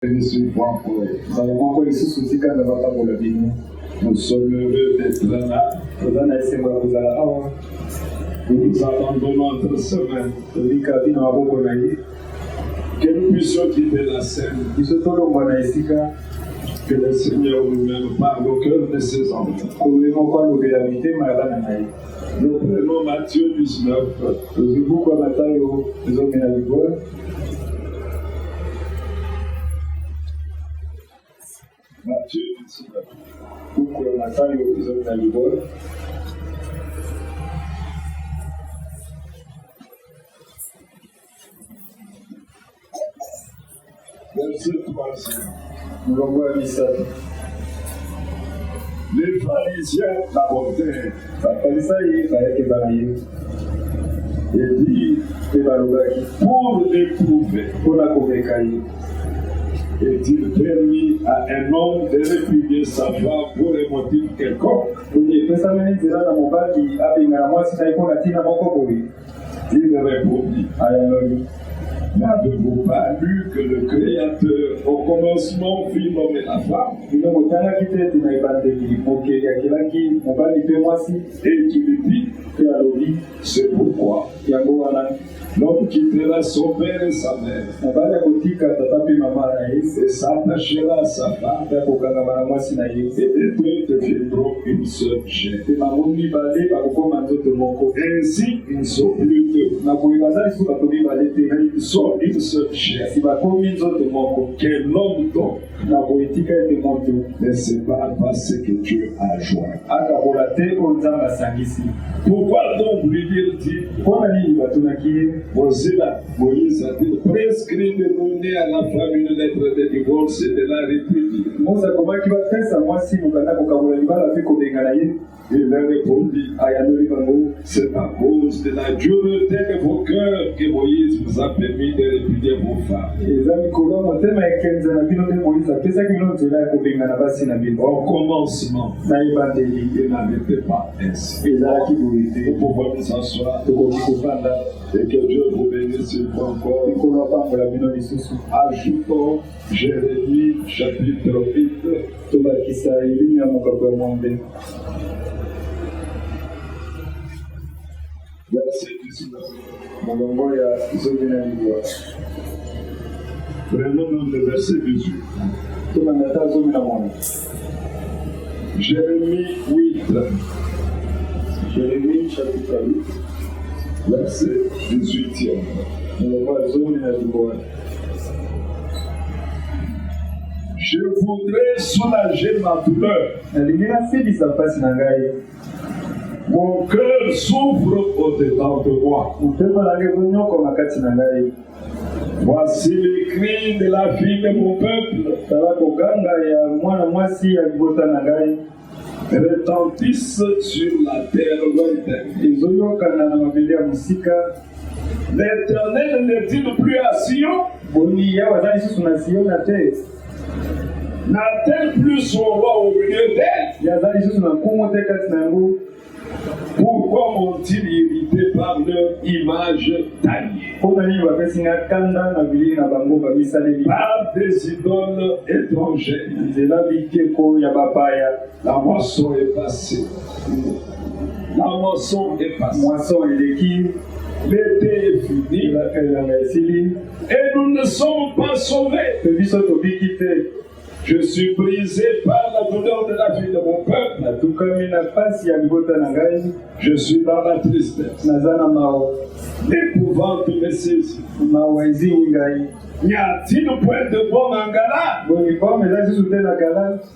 Nous sommes heureux d'être là. Nous attendons notre semaine. Que nous puissions quitter la scène. Que le Seigneur nous-même parle au cœur de ses enfants. Nous prenons Matthieu 19. Matthieu 19. Verset 3. Les pharisiens l'abordaient. Et dit pour l'éprouver, est-il permis à un homme de répudier sa femme pour un motif quelconque? Il répondit, n'avez-vous pas lu que le Créateur au commencement fit l'homme et la femme? Et qu'il dit, c'est pourquoi l'homme quittera son père et sa mère et s'attachera à sa femme, et les deux deviendront une seule chair. Ainsi, ils sont plus deux. Ils sont une seule chair. Quel homme donc ne sépare pas ce que Dieu a joint. Pourquoi donc lui dire-t-il? Moïse a dit, prescrit de donner à la femme une lettre de divorce et de la répudier. Il leur répondit, c'est à cause de la dureté de vos cœurs que Moïse vous a permis de répudier vos femmes. Au commencement, il n'en était pas ainsi. Nous pouvons nous asseoir et que Dieu vous bénisse une fois encore. Ajoutons Jérémie chapitre 8. Verset 19. Prenons même le verset 18. Jérémie 8. Jérémie chapitre 8. Verset 18. Je voudrais soulager ma douleur. Mon cœur souffre au-dedans de moi. Voici les cris de la fille de mon peuple. Retentissent sur la terre lointaine. L'Éternel n'est-il plus à Sion? N'a-t-elle plus son roi au milieu d'elle? Pourquoi m'ont-ils irrité par leur image taillée? Par des idoles étrangères. La moisson est passée. La moisson est passée. L'été est fini. Et nous ne sommes pas sauvés. Je suis brisé par la douleur de la vie de mon peuple. Je suis dans la tristesse. L'épouvante me saisit. Y a-t-il point de bon mangala?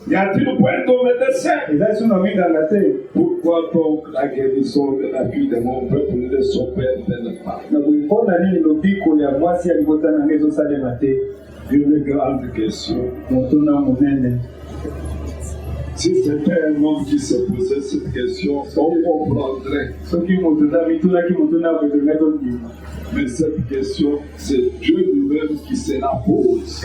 Y a-t-il point de médecin? Pourquoi donc la guérison de la vie de mon peuple ne s'opère-t-elle pas? Une grande question. Si c'était un homme qui se posait cette question, on comprendrait. Mais cette question, c'est Dieu lui-même qui se la pose.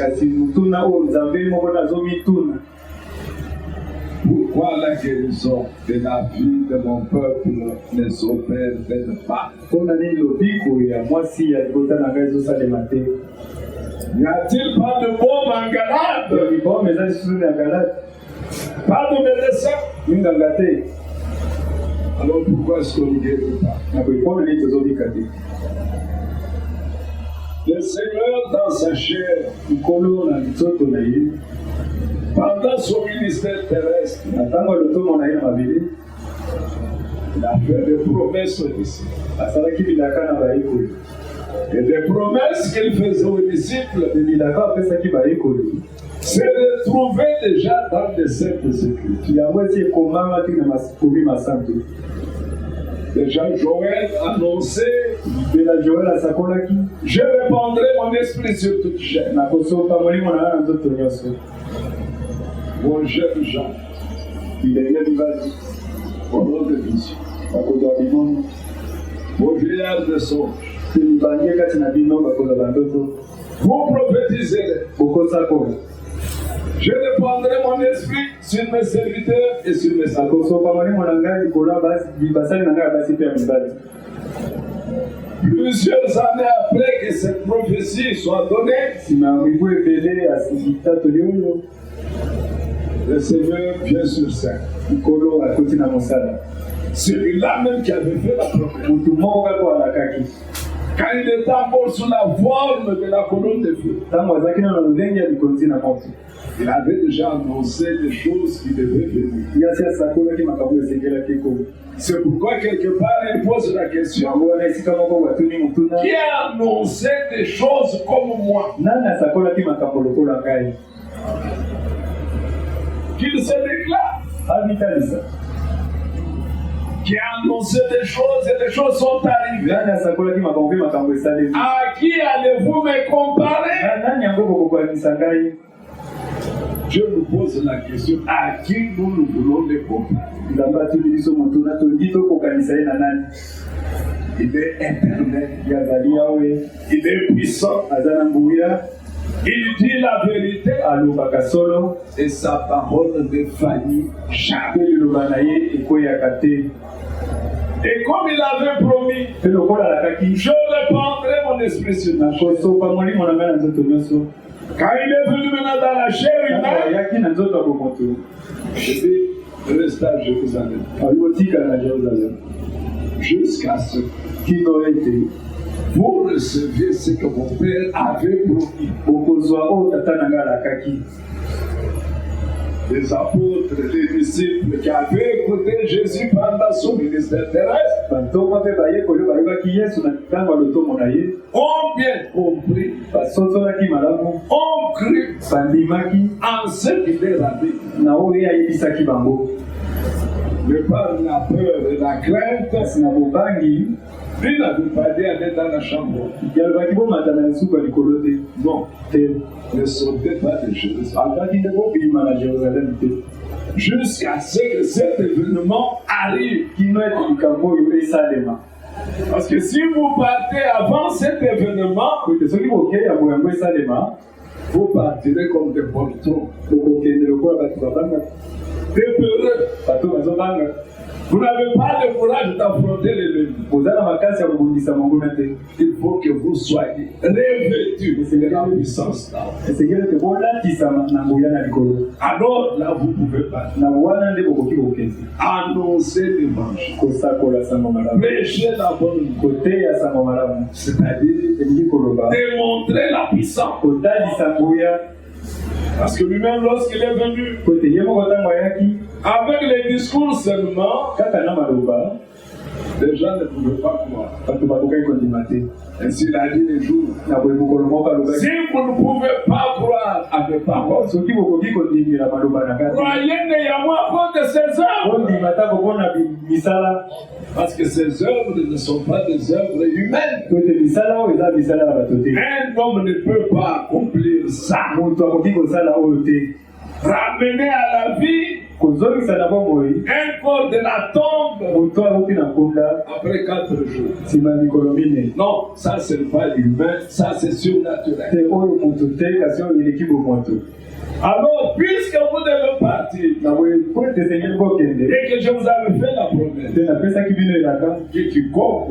Pourquoi la guérison de la vie de mon peuple ne s'opère-t-elle pas? N'y a-t-il pas de bon tombe en galade. Pas de médecin. Alors pourquoi est-ce qu'on ne guérit pas? Le Seigneur dans sa chair, pendant son ministère terrestre, il a fait des promesses aux disciples. Et des promesses qu'il faisait aux disciples, c'est de trouver déjà dans les Saintes Écritures. Déjà Joël annonçait, je répandrai mon esprit sur toute chair. Mon jeune Jean, il est né au nom de Jésus. Mon vieillard de songe, vous prophétiserez. Je répandrai mon esprit sur mes serviteurs et sur mes serviteurs. Plusieurs années après que cette prophétie soit donnée, le Seigneur vient sur scène. Celui-là même qui avait fait la promesse. Quand il était encore sous la forme de la colonne de feu, il avait déjà annoncé des choses qui devaient venir. C'est pourquoi quelque part il pose la question, qui a annoncé des choses comme moi? Qu'il se déclare. Qui a annoncé des choses et des choses sont arrivées. À qui allez-vous me comparer? Je vous pose la question, à qui nous voulons les comparer? Il est éternel, il est puissant, il dit la vérité et sa parole ne faillit jamais. Et comme il avait promis, je répandrai mon esprit sur ma chair. Quand il est venu maintenant dans la chair humaine, je vais rester à Jérusalem. Jusqu'à ce que vous receviez ce que mon Père avait promis. Les apôtres, les disciples qui avaient écouté Jésus pendant son ministère terrestre ont bien compris, ont cru en ce qu'il leur a dit. Mais par la peur et la crainte, lui n'avait pas dit aller dans la chambre. Non, ne sortez pas de Jérusalem. Jusqu'à ce que cet événement arrive. Parce que si vous partez avant cet événement, vous partirez comme des poltrons. Des peureux. Vous n'avez pas le courage d'affronter l'ennemi. Il faut que vous soyez revêtus de la puissance là. Alors là, vous pouvez partir. Annoncer l'évangile. Prêcher la bonne nouvelle. C'est-à-dire démontrer la puissance. Parce que lui-même, lorsqu'il est venu, avec les discours seulement, les gens ne pouvaient pas croire. Ainsi, il a dit les jours, si vous ne pouvez pas croire à mes paroles, croyez néanmoins à cause de ses œuvres. Parce que ces œuvres ne sont pas des œuvres humaines. Un homme ne peut pas accomplir ça. Ramener à la vie un corps de la tombe après 4 jours. Non, ça c'est pas humain, ça c'est surnaturel. Alors, puisque vous devez partir, et que je vous avais fait la promesse, que tu crois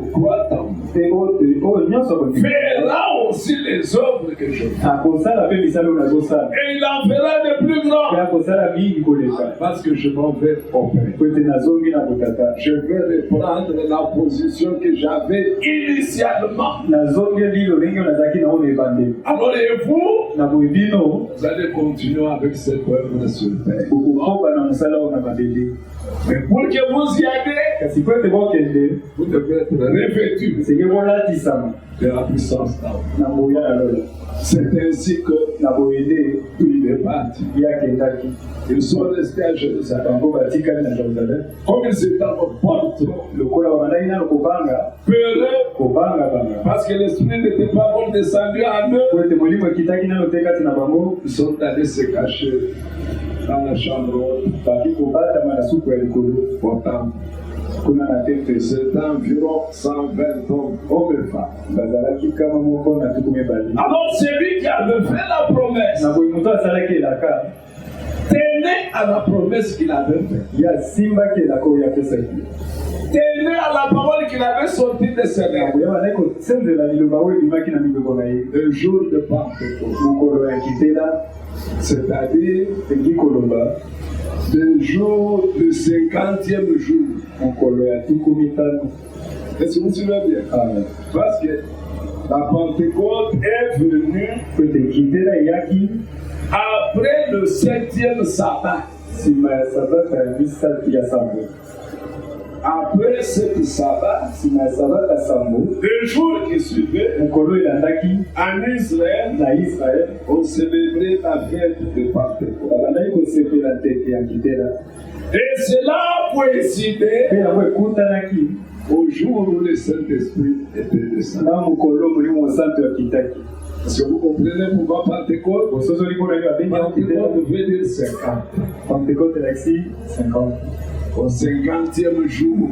en moi, verra aussi les œuvres que je fais. Et il en fera de plus grands. Parce que je m'en vais opérer. Je vais reprendre la position que j'avais initialement. Alors et vous allez continuer avec cette œuvre sur terre. Mais pour que vous y allez, vous devez être revêtu de la puissance d'Abraham. C'est ainsi que tous les partis, ils sont restés à Jérusalem. Comme ils étaient en porte, peureux, parce que l'esprit n'était pas bon descendu à eux, ils sont allés se cacher dans la chambre haute. C'est environ 120 hommes, hommes et femmes. Alors celui qui avait fait la promesse tenait à la promesse qu'il avait faite. Tenez à la parole qu'il avait sortie de ses lèvres. Le jour de Pentecôte, c'est-à-dire le jour du 50e jour. Est-ce que vous suivez bien? Parce que la Pentecôte est venue après le 7e sabbat. Après ce sabbat, le jour qui suivait, en Israël, on célébrait la fête de Pentecôte. Et cela coïncidait au jour où le Saint-Esprit était descendu. Est-ce que vous comprenez pourquoi Pentecôte? Pentecôte veut dire 50. Au 50e jour,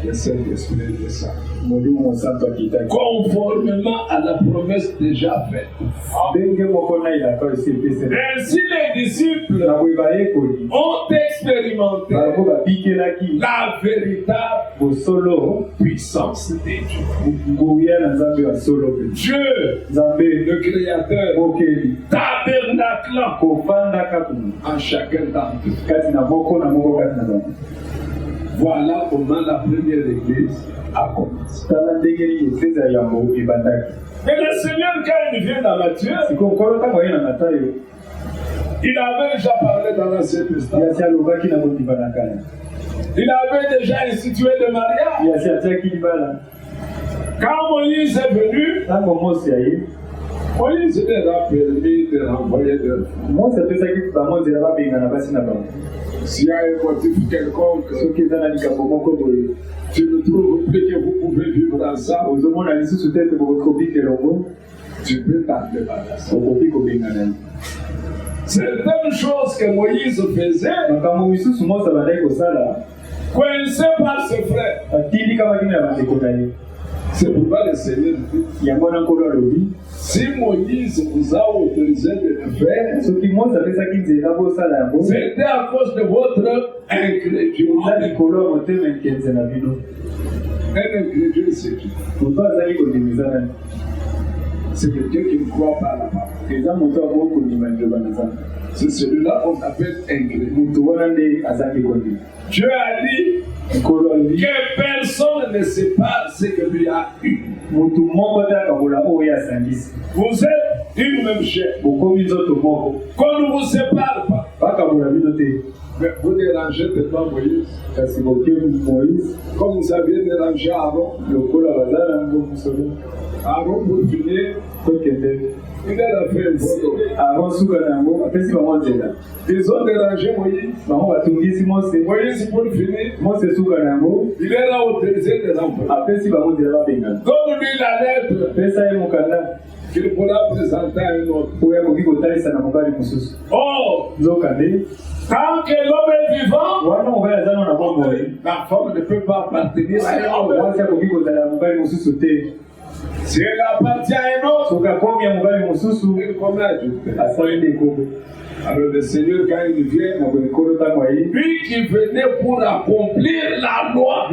le Saint-Esprit descend. Conformément à la promesse déjà faite. Ainsi les disciples ont expérimenté la véritable puissance de Dieu. Dieu, le Créateur, tabernaclant en chacun d'entre eux. Voilà comment la première église a commencé. Mais le Seigneur, quand il vient dans Matthieu, il avait déjà parlé dans l'Ancien Testament. Il avait déjà institué le mariage. Quand Moïse est venu, Moïse leur a permis de renvoyer leur femme. S'il y a un motif quelconque, tu ne trouves plus que vous pouvez vivre ensemble, tu peux t'en débarrasser. Certaines choses que Moïse faisait coincé par ses frères. C'est pourquoi le Seigneur dit, si Moïse vous a autorisé de le faire, c'était à cause de votre incrédulité. Un incrédule, c'est qui? C'est quelqu'un qui ne croit pas à la parole. C'est celui-là qu'on appelle incrédule. Dieu a dit que personne ne sépare ce que lui a eu. Vous êtes une même chair. Qu'on ne vous sépare pas. Mais vous dérangez peut-être Moïse. Comme vous aviez dérangé Aaron. Aaron, pour finir, il a fait un photo. Ils ont dérangé Moïse. Moïse, pour finir, il est autorisé de l'envoyer. Donne-lui la lettre qu'il pourra présenter à un autre. Oh! Tant que l'homme est vivant, la femme ne peut pas appartenir à un homme. Si elle appartient à un autre, il commet ajouter. Alors le Seigneur, quand il vient, lui qui venait pour accomplir la loi,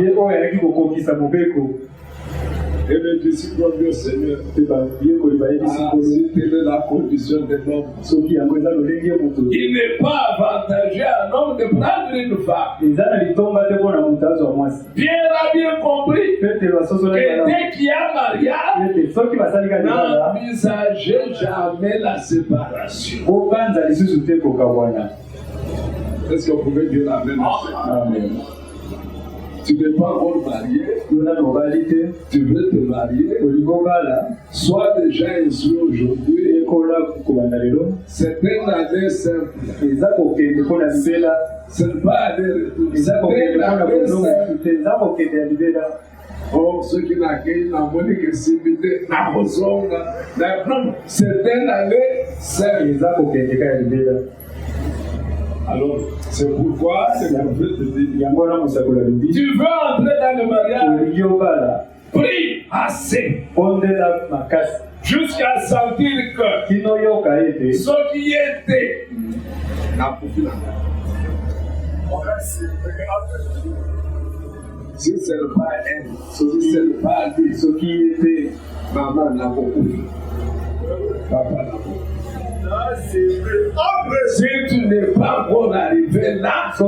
Et le disciple dit au Seigneur, si telle est la condition de l'homme, il n'est pas avantagé à un homme de prendre une femme. Pierre a bien compris que dès qu'il y a mariage, n'envisagez jamais la séparation. Est-ce que vous pouvez dire amen? Amen. Tu n'es pas encore marié, tu veux te marier, sois déjà inscrit aujourd'hui. C'est une année simple. Ce n'est pas aller-retour. C'est une année simple. Oh, ceux qui n'accueillent la monnaie que c'est une année simple. Alors, c'est pourquoi c'est qu'on veut te dire. Tu veux entrer dans le mariage? Prie assez. Jusqu'à sentir que ce qui était n'a pas pu la faire. Si ce n'est pas elle, si ce n'est pas lui, ce qui était, maman n'a pas pu. Papa n'a pas pu. Si tu n'es pas encore arrivé là, ne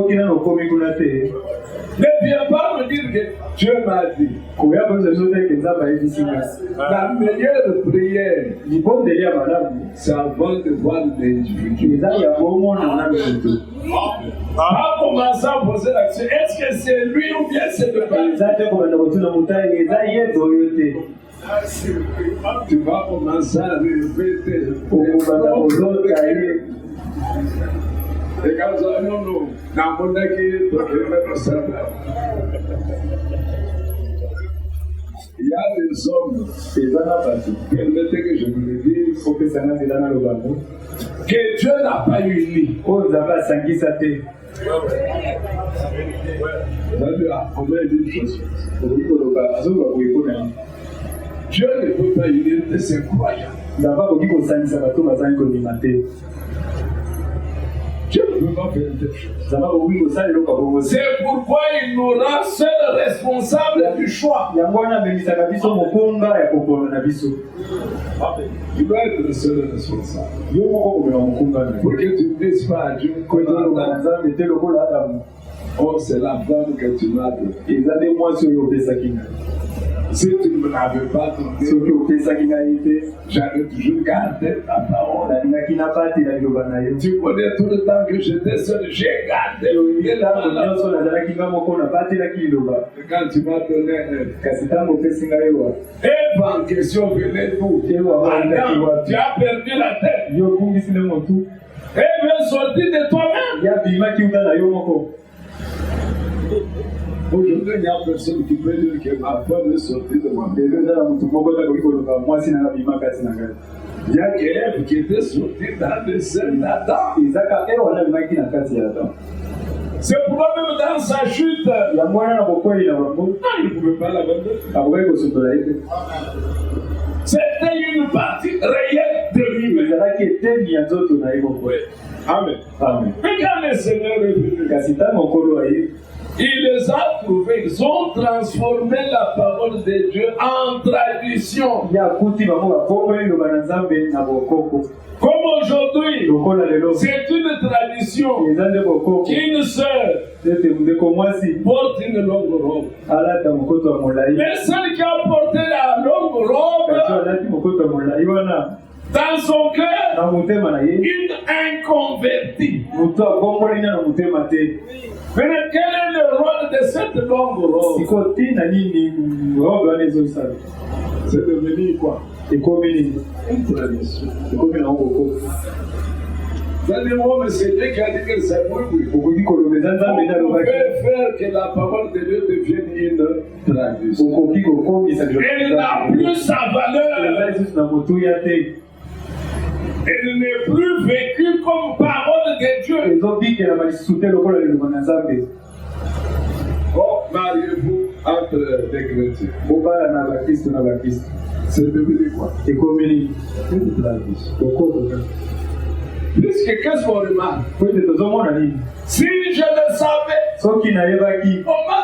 viens pas me dire que Dieu m'a dit. La meilleure prière, c'est avant de voir l'individu. Pas commencer à poser la question, est-ce que c'est lui ou bien c'est le père? Tu vas commencer à répéter. Et quand nous n'avons pas il y a des hommes, permettez que je vous le dise, que Dieu n'a pas uni. Vous allez apprendre une chose. Dieu ne peut pas unir de ses croyants. Dieu ne peut pas faire des choses. C'est pourquoi il nous rend seuls responsables du choix. Tu dois être le seul responsable. Pour que tu ne dises pas à Dieu que oh, c'est la femme que tu m'as donnée. Si tu ne m'avais pas donné, j'avais toujours gardé ta parole. Tu connais tout le temps que j'étais seul, j'ai gardé. Et quand tu m'as donné Ève en question venait d'où? Tu as perdu la tête. Ève est sortie de toi-même. Aujourd'hui, il n'y a personne qui peut dire que ma femme est sortie de moi. Il y a qu'Ève qui était sortie dans le sein d'Adam. C'est pourquoi même dans sa chute, il ne pouvait pas l'abandonner. C'était une partie réelle de lui-même. Amen. Mais quand le Seigneur est venu, il les a trouvés, ils ont transformé la parole de Dieu en tradition. Comme aujourd'hui, c'est une tradition qu'une sœur porte une longue robe. Mais celle qui a porté la longue robe, dans son cœur, une inconvertie. Mais quel est le rôle de cette longue robe? C'est devenu quoi? Une tradition. Dernièrement, c'est Dieu qui a dit que c'est moi. On peut faire que la parole de Dieu devienne une tradition. Elle n'a plus sa valeur. Elle n'est plus vécue comme parole de Dieu. Oh, mariez-vous entre des chrétiens. C'est devenu quoi? Une tradition. Puisque qu'est-ce qu'on remarque? Si je le savais, Comment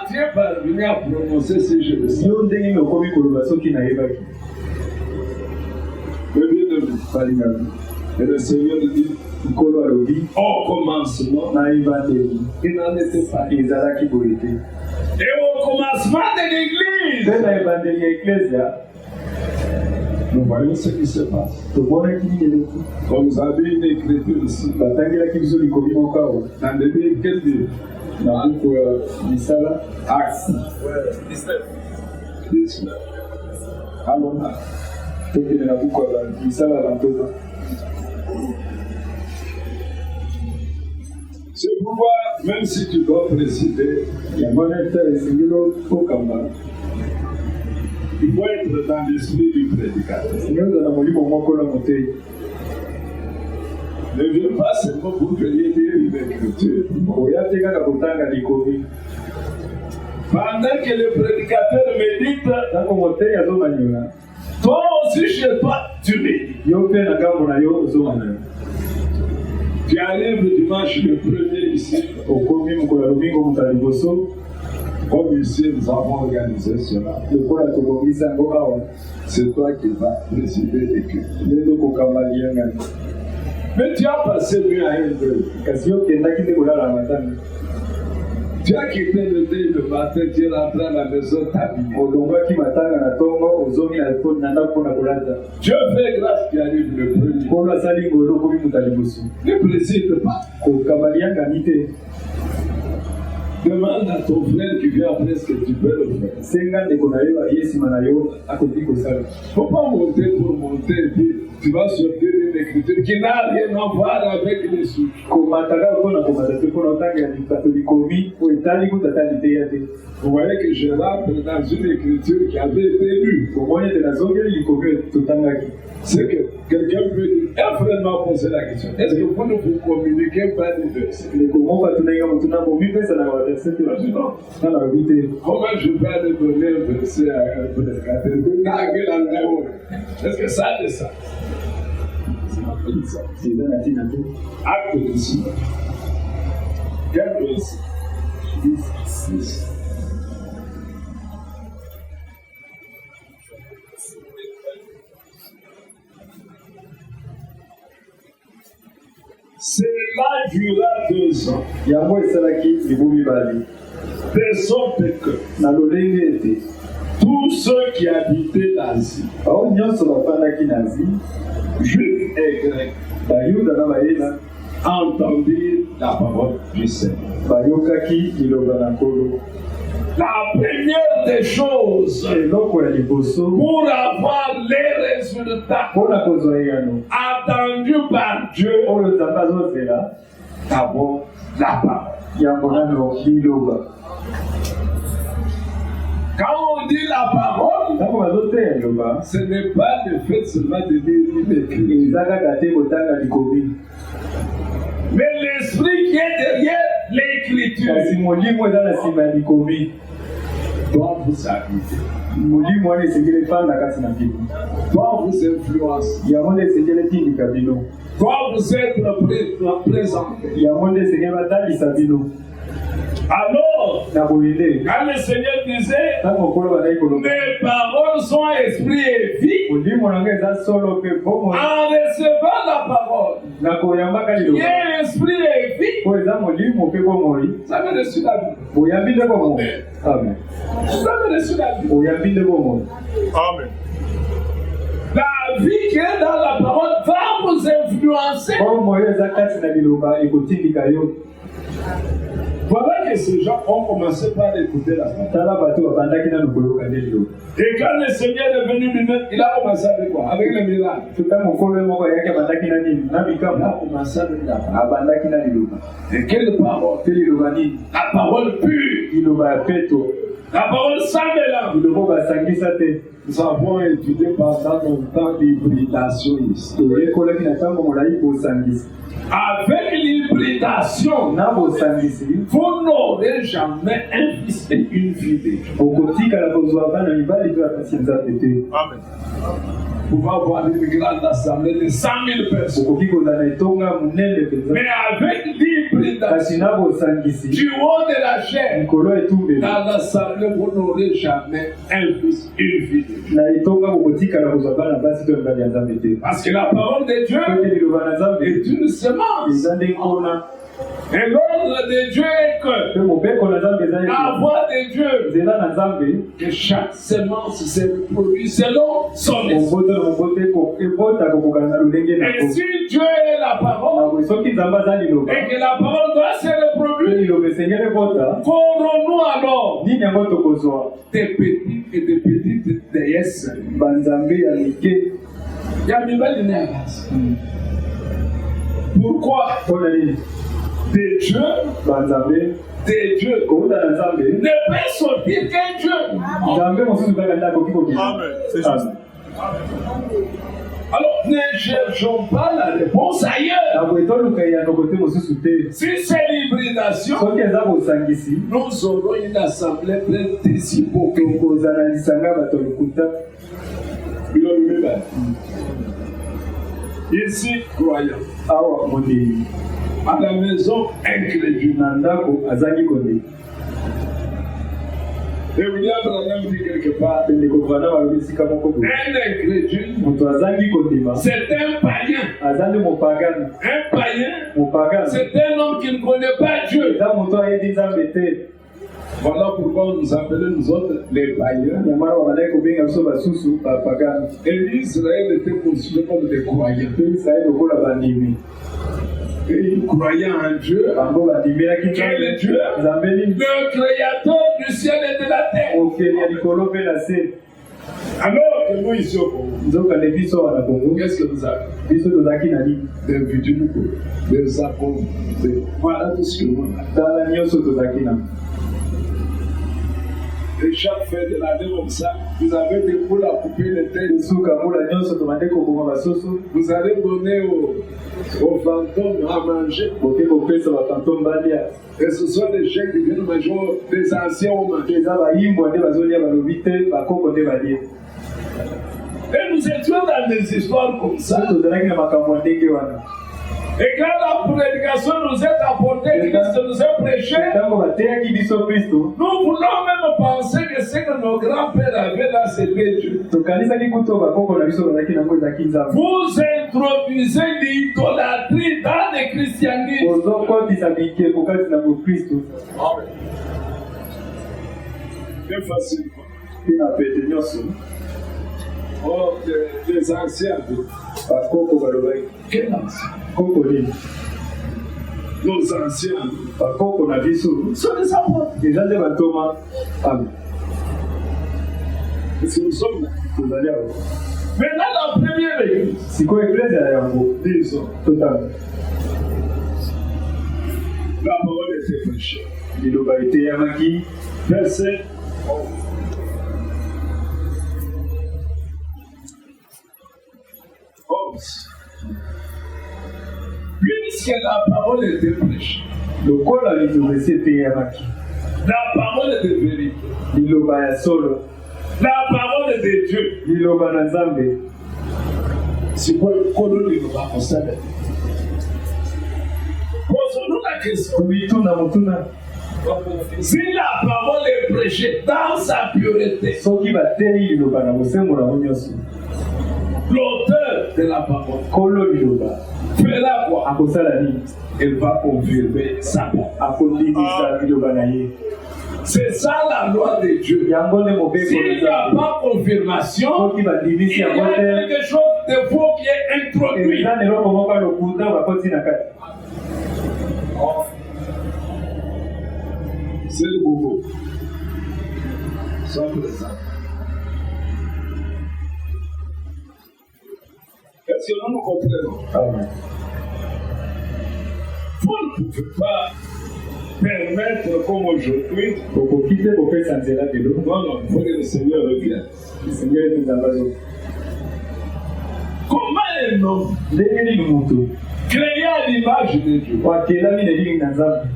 tu es parvenu à prononcer ces jeux de sang? Le bien-aimé. Et le Seigneur nous dit, au commencement, il n'en était pas. Et au commencement de l'église, nous voyons ce qui se passe. Comme vous avez une écriture ici, dans le livre, quel livre? Dans le livre Actes 19. Allons là. C'est pourquoi, même si tu dois présider, il faut être dans l'esprit du prédicateur. Ne viens pas seulement pour que l'idée de une écriture. Pendant que le prédicateur médite, toi aussi chez toi, tu médites. Tu arrives dimanche le premier ici. Comme ici, nous avons organisé cela. C'est toi qui vas présider l'équipe. Mais tu as passé nuit à un peu. Tu as quitté le dé le matin, tu es rentré à la maison t'habiller. Dieu fait grâce qui arrive le premier. Ne préside pas. Demande à ton frère qui vient après ce que tu peux le faire. Il ne faut pas monter pour monter et puis tu vas sortir une écriture qui n'a rien à voir avec les sous. Vous voyez que je rentre dans une écriture qui avait été lue. C'est que quelqu'un peut dire, un frère m'a posé la question, est-ce que vous ne vous communiquez pas des versets? Comment je peux aller donner un verset à un prédicateur? Est-ce que ça a de ça? Acte 19. Quel verset? 10. Cela dura 2 ans. De sorte que tous ceux qui habitaient l'Asie, juifs et grecs, entendirent la parole du Seigneur. La première des choses pour avoir les résultats attendus par Dieu, d'abord la parole. Quand on dit la parole, ce n'est pas le fait seulement de lire une écriture, mais l'esprit qui est derrière l'écriture doit vous habiter, doit vous influencer, doit vous être présenté. Alors, quand le Seigneur disait, mes paroles sont esprit et vie, en recevant la parole, qui est esprit et vie, vous avez reçu la vie. Amen. Vous avez reçu la vie. Amen. La vie qui est dans la parole va vous influencer. Voilà que ces gens ont commencé par écouter la parole. Et quand le Seigneur est venu lui-même, il a commencé avec quoi? Avec le miracle. Il a commencé avec la parole. Et quelle parole? La parole pure. La parole sans mélange. Nous avons étudié pendant longtemps l'hybridation ici. Avec l'hybridation, vous n'aurez jamais un fils et une fille. Amen. Vous pouvez avoir une grande assemblée de 100 000 personnes. Mais avec l'hybridation, l'hybridation du haut de la chair dans l'assemblée, vous n'aurez jamais un fils, une fille. Parce que la parole de Dieu est une semence. Et l'ordre de Dieu est que la voix de Dieu, que chaque semence se reproduit selon son esprit. Et si Dieu est la parole, et que la parole doit se reproduire, qu'aurons-nous alors des petites et des petites déesses? Pourquoi? Des dieux, ne peut sortir qu'un Dieu. Amen. C'est juste. Alors ne cherchons pas la réponse ailleurs. Si c'est l'hybridation, nous aurons une assemblée pleine d'hypocrites. Ici, croyant. À la maison, incrédule. Et William Branham dit quelque part, un incrédule, c'est un païen. Un païen, c'est un homme qui ne connaît pas Dieu. Voilà pourquoi nous appelons nous autres les païens. Et l'Israël était considéré comme des croyants. Et ils croyaient en Dieu. Quel est Dieu? Le créateur du ciel et de la terre. Alors que nous ici au Congo, qu'est-ce que vous avez? Des vidéos, des apôtres, voilà tout ce que nous avons. Et chaque fin de l'année comme ça, vous avez des poules à couper les têtes. Vous allez donner aux fantômes à manger. Et ce sont des gens qui viennent manger, des anciens ont mangé. Et nous étions dans des histoires comme ça. Et quand la prédication nous est apportée, Christ nous est prêché, nous voulons même penser que ce que nos grands-pères avaient là, c'était Dieu. Vous introduisez l'idolâtrie dans le christianisme. C'est facile. Oh, des anciens. Quel ancien? Nos anciens sont des apôtres. Est-ce que nous sommes là? Maintenant, la première église, disons, la parole était prêchée. Verset 11. Puisque la parole était prêchée, la parole est de vérité, la parole est de Dieu. C'est quoi le colon de nous va constater? Posons-nous la question. Si la parole est prêchée dans sa pureté, l'auteur de la parole fera quoi? Elle va confirmer sa parole. C'est ça la loi de Dieu. S'il n'y a pas confirmation, il y a quelque chose de faux qui est introduit. C'est le bobo. Sans présent. Est-ce que nous nous comprenons? Vous ne pouvez pas permettre comme aujourd'hui. Non, non, il faut que le Seigneur revienne. Comment un homme créé à l'image de Dieu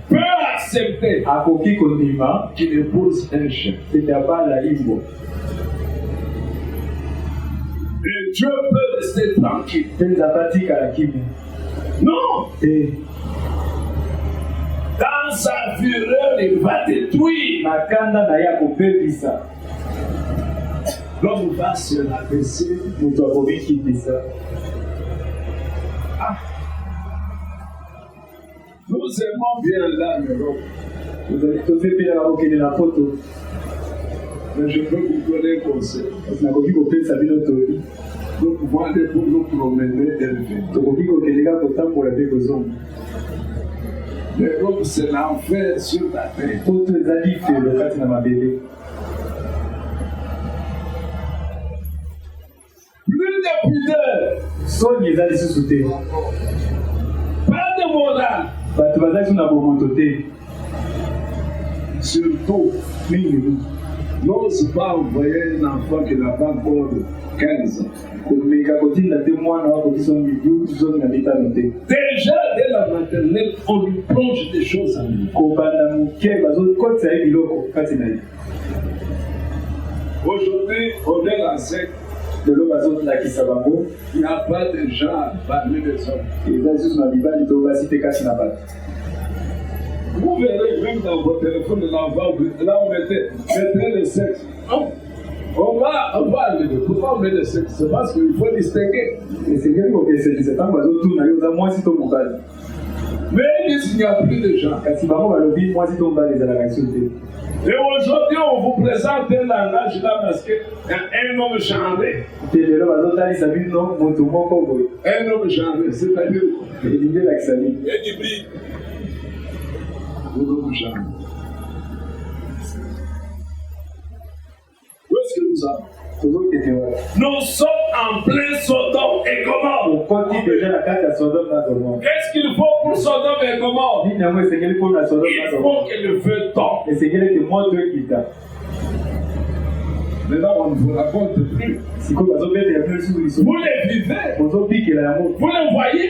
peut accepter qu'il épouse un chien? Et Dieu peut rester tranquille. Non! sa fureur, il va détruire. L'homme va se rabaisser. Nous aimons bien l'Europe. Mais je peux vous donner un conseil. Nous pouvons aller pour nous promener et revenir. L'Europe, c'est l'enfer sur la terre. Plus de pudeur. Pas de morale. Surtout, n'ose pas envoyer un enfant qui n'a pas encore 15 ans. Déjà, dès la maternelle, on lui plonge des choses en lui. Aujourd'hui, on est la secte. Il n'y a pas de gens parmi les hommes. Vous verrez même dans votre téléphone, là on mettez le sexe. On va aller. Pourquoi on met le sexe? C'est parce qu'il faut distinguer. Mais ils disent qu'il n'y a plus de gens. Et aujourd'hui, on vous présente un langage là parce qu'un homme genré. Un homme genré, c'est-à-dire un hybride. Un homme genré. Où est-ce que nous sommes? Nous sommes en plein Sodome et Gomorrhe. Qu'est-ce qu'il faut pour Sodome et Gomorrhe? Il faut que le feu tombe. Maintenant, on ne vous raconte plus. Vous les vivez. Vous les voyez.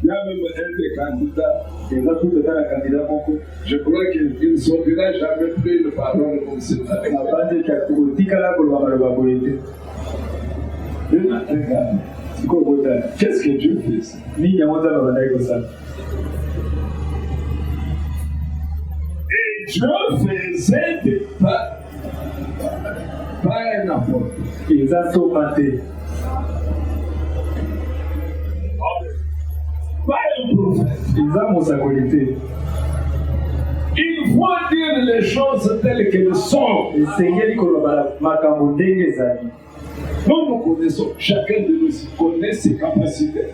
Il y a même un des candidats. Je crois qu'il ne sortira jamais plus de parole comme celle-là. Qu'est-ce que Dieu fait? Et Dieu faisait des pas un apôtre. Pas un prophète. Il faut dire les choses telles qu'elles sont. Nous connaissons, chacun de nous connaît ses capacités.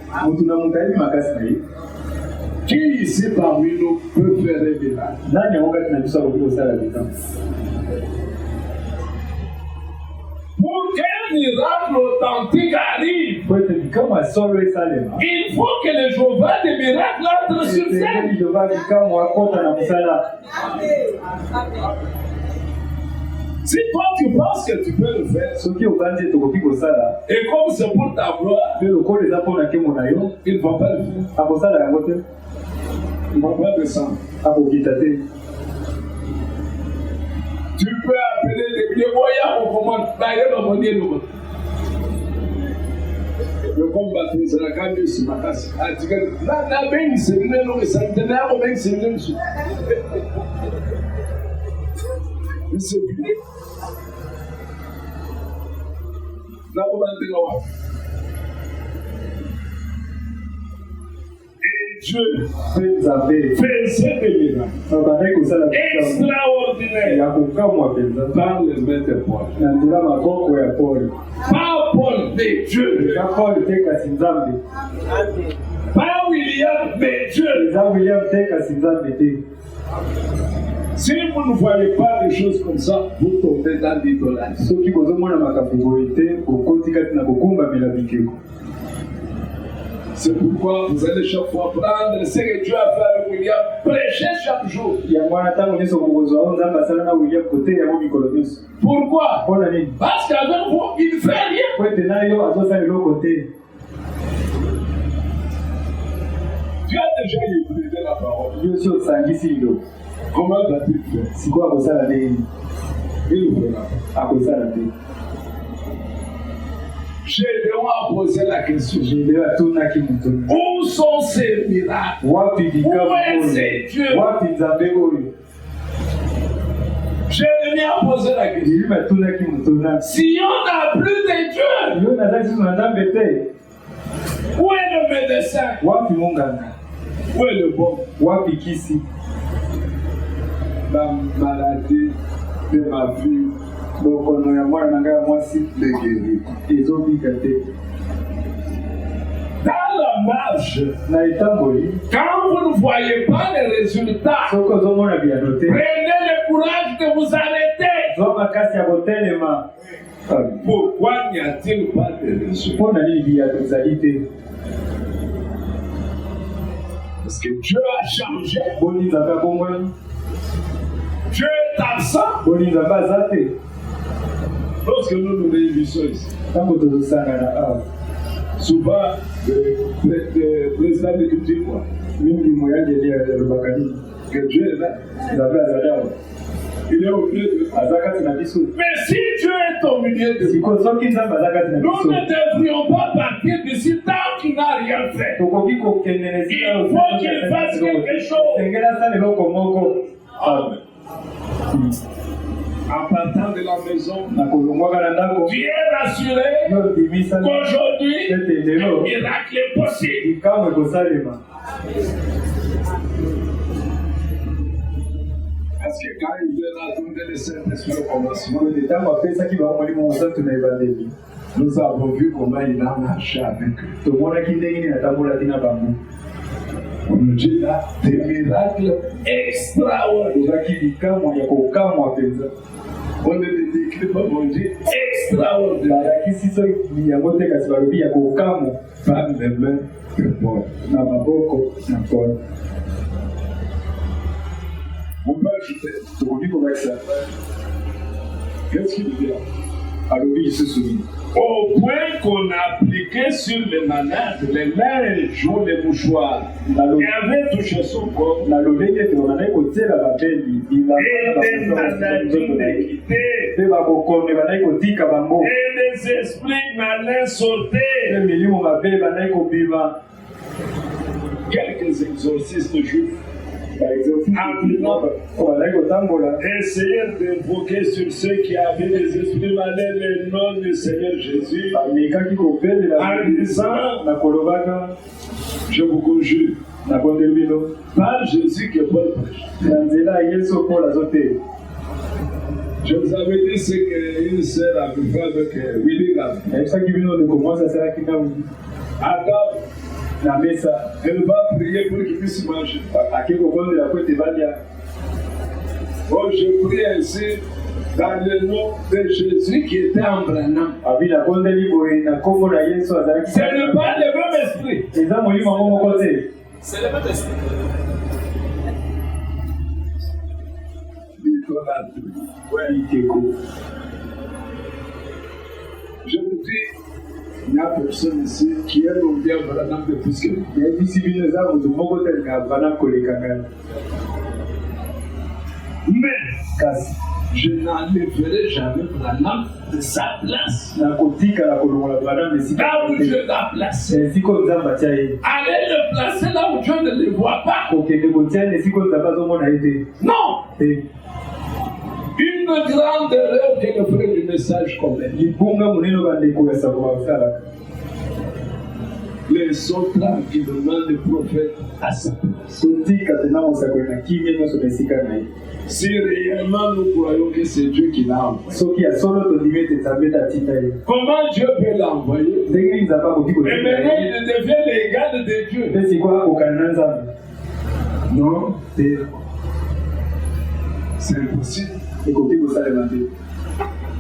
Qui ici parmi nous peut faire un miracle? Pour qu'un miracle authentique arrive, il faut que le Jéhovah des miracles entre sur scène. Si toi tu penses que tu peux le faire, et comme c'est pour ta gloire, il ne va pas le faire. Il ne va pas descendre. Tu peux appeler les moyens au commande. D'ailleurs, on dit le combat, c'est la caméra sur ma casse. La bain, c'est le nom de Santénaire, ou bien c'est le nom de c'est plus. La commande et Dieu faisait des miracles extraordinaires par les mains de Paul. Pas Paul, mais Dieu. Pas William, mais Dieu. Si vous ne voyez pas des choses comme ça, vous tombez dans l'idolâtrie. C'est pourquoi vous allez chaque fois prendre ce que Dieu a fait avec William, prêcher chaque jour. Pourquoi? Parce qu'avec vous, il ne fait rien. Tu as déjà écouté la parole. Comment va-t-il faire? Il le fera. Gédéon a posé la question. Où sont ces miracles? Où est ces dieux? Jérémie a posé la question. Si on n'a plus de dieux, où est le médecin? Où est le bon? La maladie de ma vie, dans la marche, quand vous ne voyez pas les résultats, prenez le courage de vous arrêter. Pourquoi n'y a-t-il pas de résultats? Parce que Dieu a changé. Dieu est absent. Lorsque nous nous réunissons ici, souvent, le président de dit quoi? Que Dieu est là. Il est au milieu de nous. Mais si Dieu est au milieu de nous, nous ne devrions pas partir d'ici tant qu'il n'a rien fait. Il faut qu'il fasse quelque chose. Amen. En partant de la maison, tu es rassuré qu'aujourd'hui, le miracle est possible. Parce que quand il verra donner le Saint-Esprit au commencement, nous avons vu comment il a marché avec eux. On nous dit là, des miracles extraordinaires. On ne les décrit pas, on dit extraordinaire. Par les mains de Paul. On peut ajouter. Qu'est-ce qu'il dit? Alors lui, il se souvient. Au point qu'on appliquait sur les malades les linges ou les mouchoirs qui avaient touché son corps, et des maladies d'équité, et des esprits malins sortaient. Quelques exorcistes juifs, essayer d'invoquer sur ceux qui avaient des esprits malins le nom du Seigneur Jésus en disant, je vous conjure, par Jésus que Paul prêche. Je vous avais dit ce qu'une sœur avait fait avec Willy Gab. Elle va prier pour qu'il puisse manger. Oh, je prie ainsi dans le nom de Jésus qui était en Branham. Ce n'est pas le même esprit. C'est le même esprit. Je vous dis, il y a personne ici qui aime ou bien Branham de plus que nous. Mais je n'enlèverai jamais Branham de sa place. Là où Dieu l'a placé. Allez le placer là où Dieu ne le voit pas. Non. Une grande erreur que le frère du message commet. Les autres qui demandent le prophète à sa place. Si réellement nous croyons que c'est Dieu qui l'a envoyé, comment Dieu peut l'envoyer? Et maintenant il devient l'égal de Dieu. Non, c'est impossible.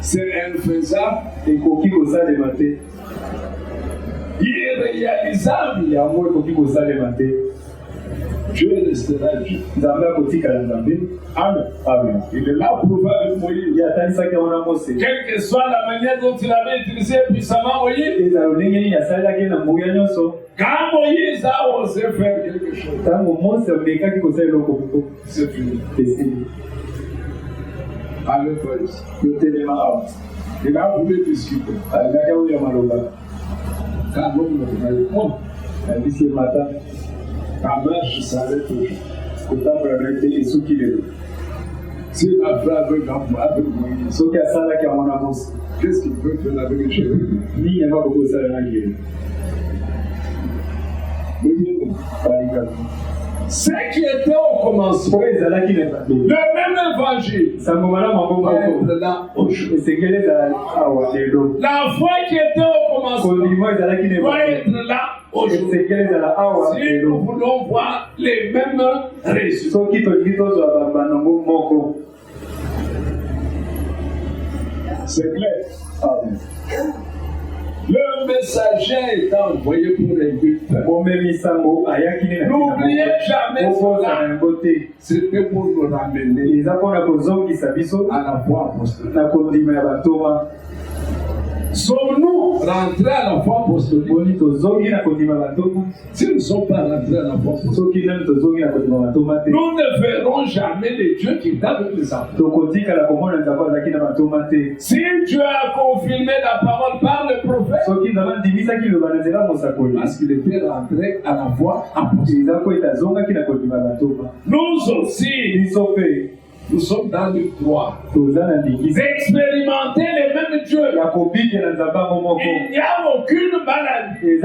C'est infaisable. Irréalisable. Dieu restera Dieu. Amen. Amen. Il est là pour avec Moïse. Quelle que soit la manière dont il avait utilisé puissamment Moïse. Quand Moïse a osé faire quelque chose, c'est fini. Allez, il a voulu discuter. Quand l'homme va répondre, elle dit ce matin, ta marche s'arrête toujours. Kotamba et ceux qui le Si la frère veut avec Moïse, ceux qui a ça là qui a mon amour, qu'est-ce qu'il peut faire avec les cheveux? ni il n'y a pas beaucoup de ça là qui est. Ce qui était au commencement, le même évangile, va être là aujourd'hui. La foi qui était au commencement va être là aujourd'hui. Si nous voulons voir les mêmes résultats. C'est clair. Amen. Le messager est envoyé pour les buts. N'oubliez jamais cela. C'était pour nous ramener à la foi apostolique. Sommes-nous rentrés à la foi apostolique? Si nous ne sommes pas rentrés à la foi apostolique, nous ne verrons jamais les dieux qui étaient avec les apôtres. Si Dieu a confirmé la parole par le prophète, parce qu'il était rentré à la foi apostolique. Nous aussi, nous sommes dans le droit d'expérimenter les mêmes dieux. Il n'y a aucune maladie. Il n'y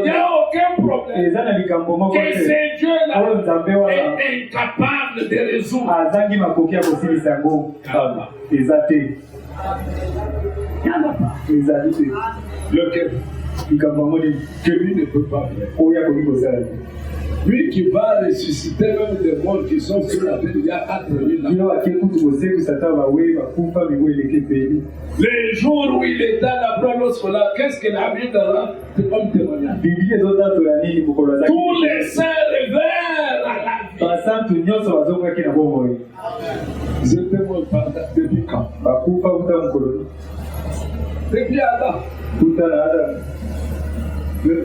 a aucun problème que ces dieux-là est incapable de résoudre. Il n'y en a pas. Lequel? Que lui ne peut pas faire. Lui qui va ressusciter même des morts qui sont sur la terre il y a 4000 ans. Les jours où il était à la preuve scolaire, qu'est-ce que la Bible rend comme témoignage? Tous les saints révèrent à la vie. Ils étaient morts depuis quand? Depuis Adam.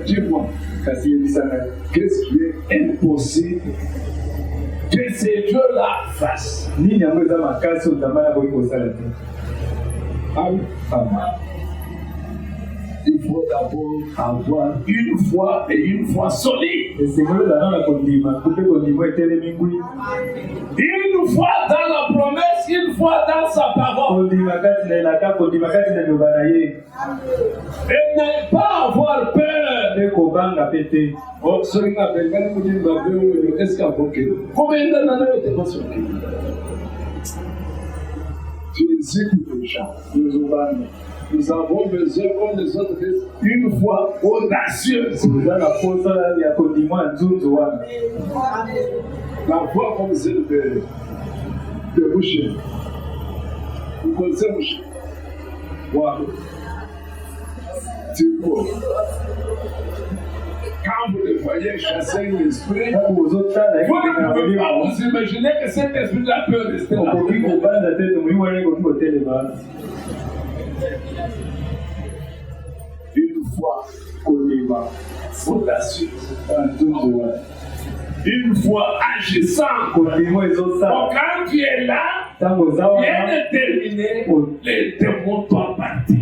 Dis-moi. Qu'est-ce qui est impossible que ces dieux-là fassent? Il faut d'abord avoir une foi et une foi solide. Une foi dans la promesse, une foi dans sa parole. Et ne pas avoir peur. Oh, ce qui m'a fait, est-ce qu'il y a combien d'années était passé? Tu écoutes les gens. Nous avons besoin, comme les autres, une foi audacieuse. La foi comme celle de Mouché. Vous connaissez Mouché? Voilà. Tu vois. Quand vous le voyez chasser l'esprit, vous ne pouvez pas vous imaginer que cet esprit-là peut rester là. Une fois audacieuse, une fois agissante. Donc quand tu es là, bien déterminé, les démons doivent partir.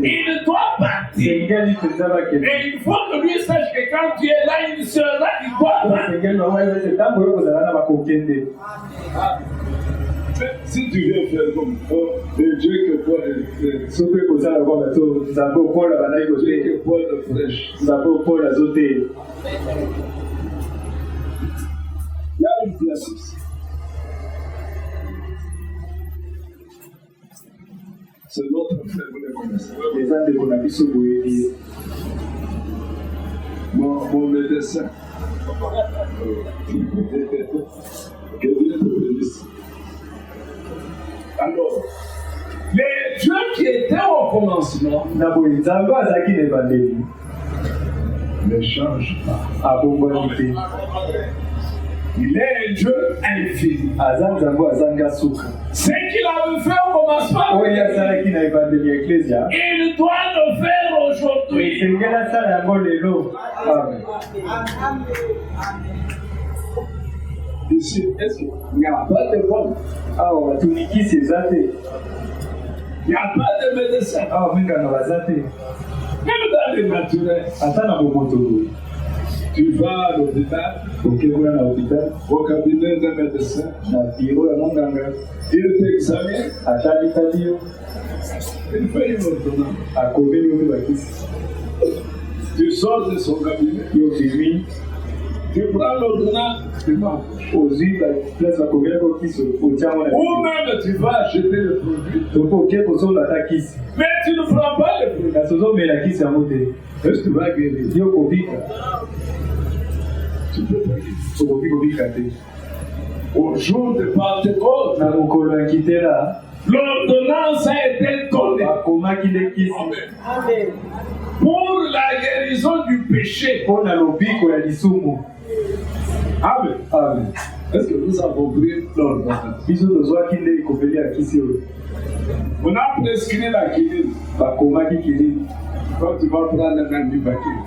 Il doit partir. Et il faut que lui sache que quand tu es là, il sera, il doit partir. Si tu viens faire comme le Dieu que toi, Dieu que toi de fraîche. Il y a une place ici. C'est notre frère, vous le connaissez. Mon médecin. Que Dieu te bénisse. Alors, les dieux qui étaient au commencement ne changent pas. Il est un Dieu infini. Ce qu'il avait fait au commencement, il doit le faire aujourd'hui. Ici, est-ce qu'il n'y a pas de bonne? Il n'y a pas de médecin. Ah, mais quand on va zapper. Même dans les naturels. Attends, on va tu vas à l'hôpital, au cabinet d'un médecin, il t'examine, il fait une ordonnance. Tu sors de son cabinet, tu prends l'ordonnance, tu manges. Ou même tu vas acheter le produit. Mais tu ne prends pas le produit. Est-ce que tu vas guérir? Tu peux pas guérir. Au jour de Pentecôte, l'ordonnance a été donnée. Amen. Pour la guérison du péché. Amen. Amen. Est-ce que vous avez compris l'ordonnance? On a prescrit la guérison. Quand tu vas prendre un antibactérien.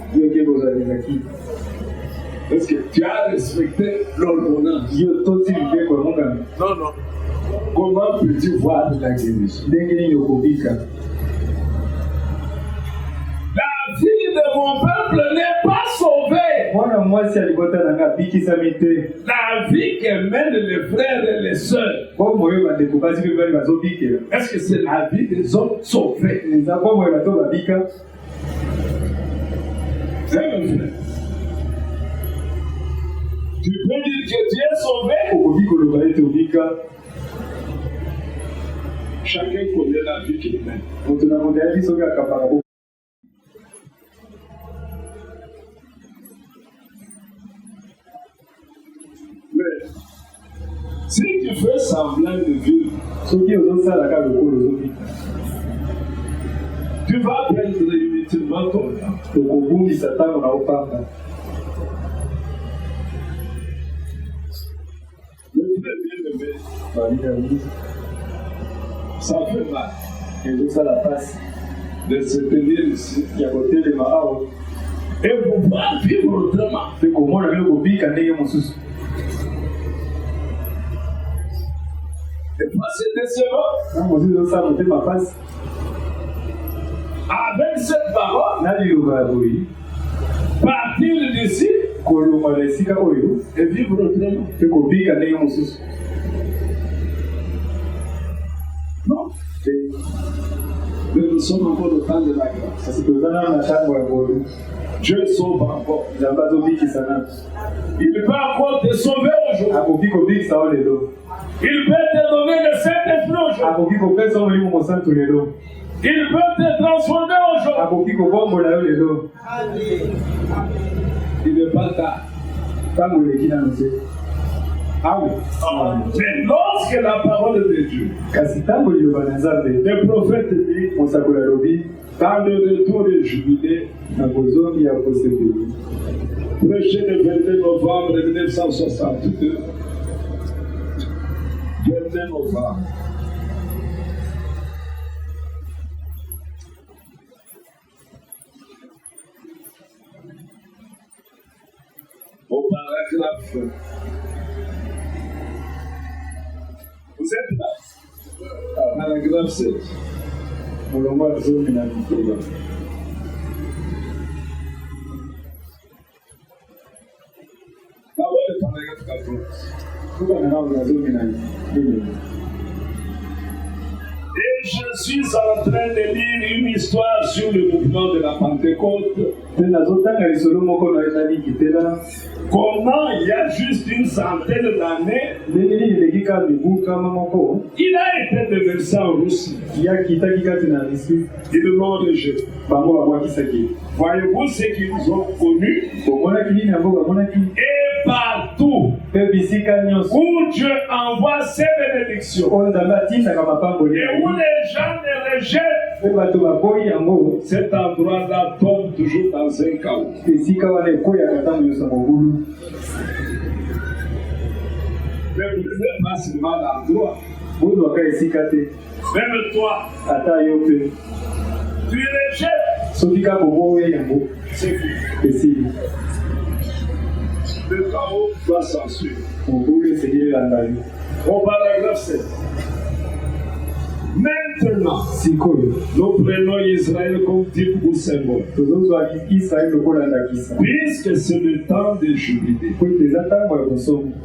Est-ce que tu as respecté l'ordonnance? Non. Comment peux-tu voir de la guérison? La vie de mon peuple n'est pas sauvée. La vie que mènent les frères et les sœurs. Est-ce que c'est la vie des hommes sauvés? Tu peux dire que tu es sauvé? Chacun connaît la vie qu'il mène. Mais si tu fais semblant de vivre, tu vas perdre inutilement ton temps. Ça fait mal de se tenir ici et pouvoir vivre autrement. Des fois c'est décevant. Avec cette parole, partir d'ici et vivre autrement. Non. Mais nous sommes encore au temps de la grâce. Dieu sauve encore. Il peut encore te sauver aujourd'hui. Il peut te donner le Saint-Esprit aujourd'hui. Il peut te transformer aujourd'hui. Il n'est pas tard. Amen. Mais lorsque la parole de Dieu, le prophète dit, dans le retour du jubilé, prêché le 22 novembre 1962, 22 novembre. Au paragraphe. Vous êtes là? Paragraphe 7. D'abord le paragraphe 14. Et je suis en train de lire une histoire sur le mouvement de la Pentecôte. Comment il y a juste une centaine d'années, il a été déversé en Russie. Ils l'ont rejeté. Voyez-vous ce qu'ils ont connu? Et partout où Dieu envoie ses bénédictions et où les gens les rejettent, cet endroit-là tombe toujours dans un chaos. Mais vous n'êtes pas seulement l'endroit. Même toi, tu rejettes. C'est fini. Le chaos doit s'ensuivre. Au paragraphe 7. Maintenant, Maintenant, nous prenons Israël comme type ou symbole. Puisque c'est le temps de jubilé.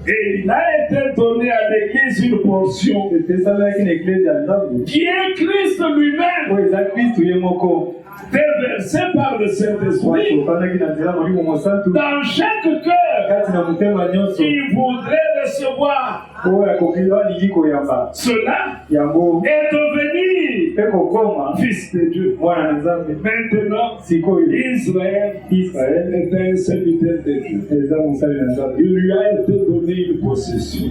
Et il a été donné à l'église une portion qui est Christ lui-même, déversé par le Saint-Esprit dans chaque cœur qui voudrait recevoir. Cela est devenu fils de Dieu. Maintenant, Israël est un serviteur de Dieu. Il lui a été donné une possession.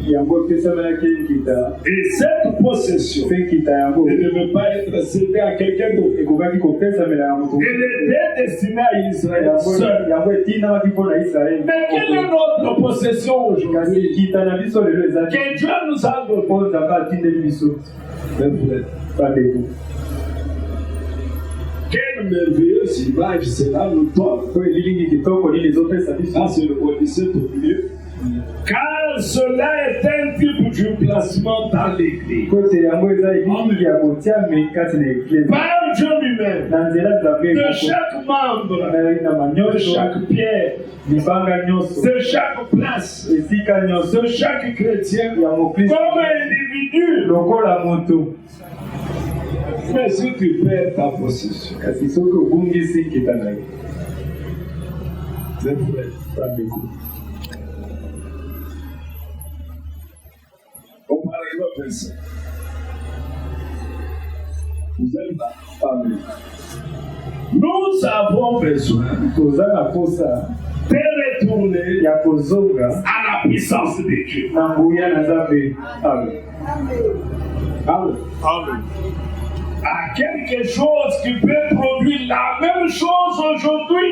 Et cette possession ne devait pas être cédée à quelqu'un d'autre. Elle était destinée à Israël seul. Mais quelle est notre possession aujourd'hui? Que Dieu nous a donné. Quelle merveilleuse image cela nous donne. Ah, c'est le Odyssée au milieu. Car cela est un type du placement dans l'église. Par Dieu lui-même, de chaque membre, de chaque pierre, de chaque place, de chaque chrétien, comme individu. Mais si tu perds ta possession, c'est vrai, pas d'écoute. Au paragraphe 25. Vous êtes là. Amen. Nous avons besoin de retourner à la puissance de Dieu. Amen. Amen. Amen. À quelque chose qui peut produire la même chose aujourd'hui.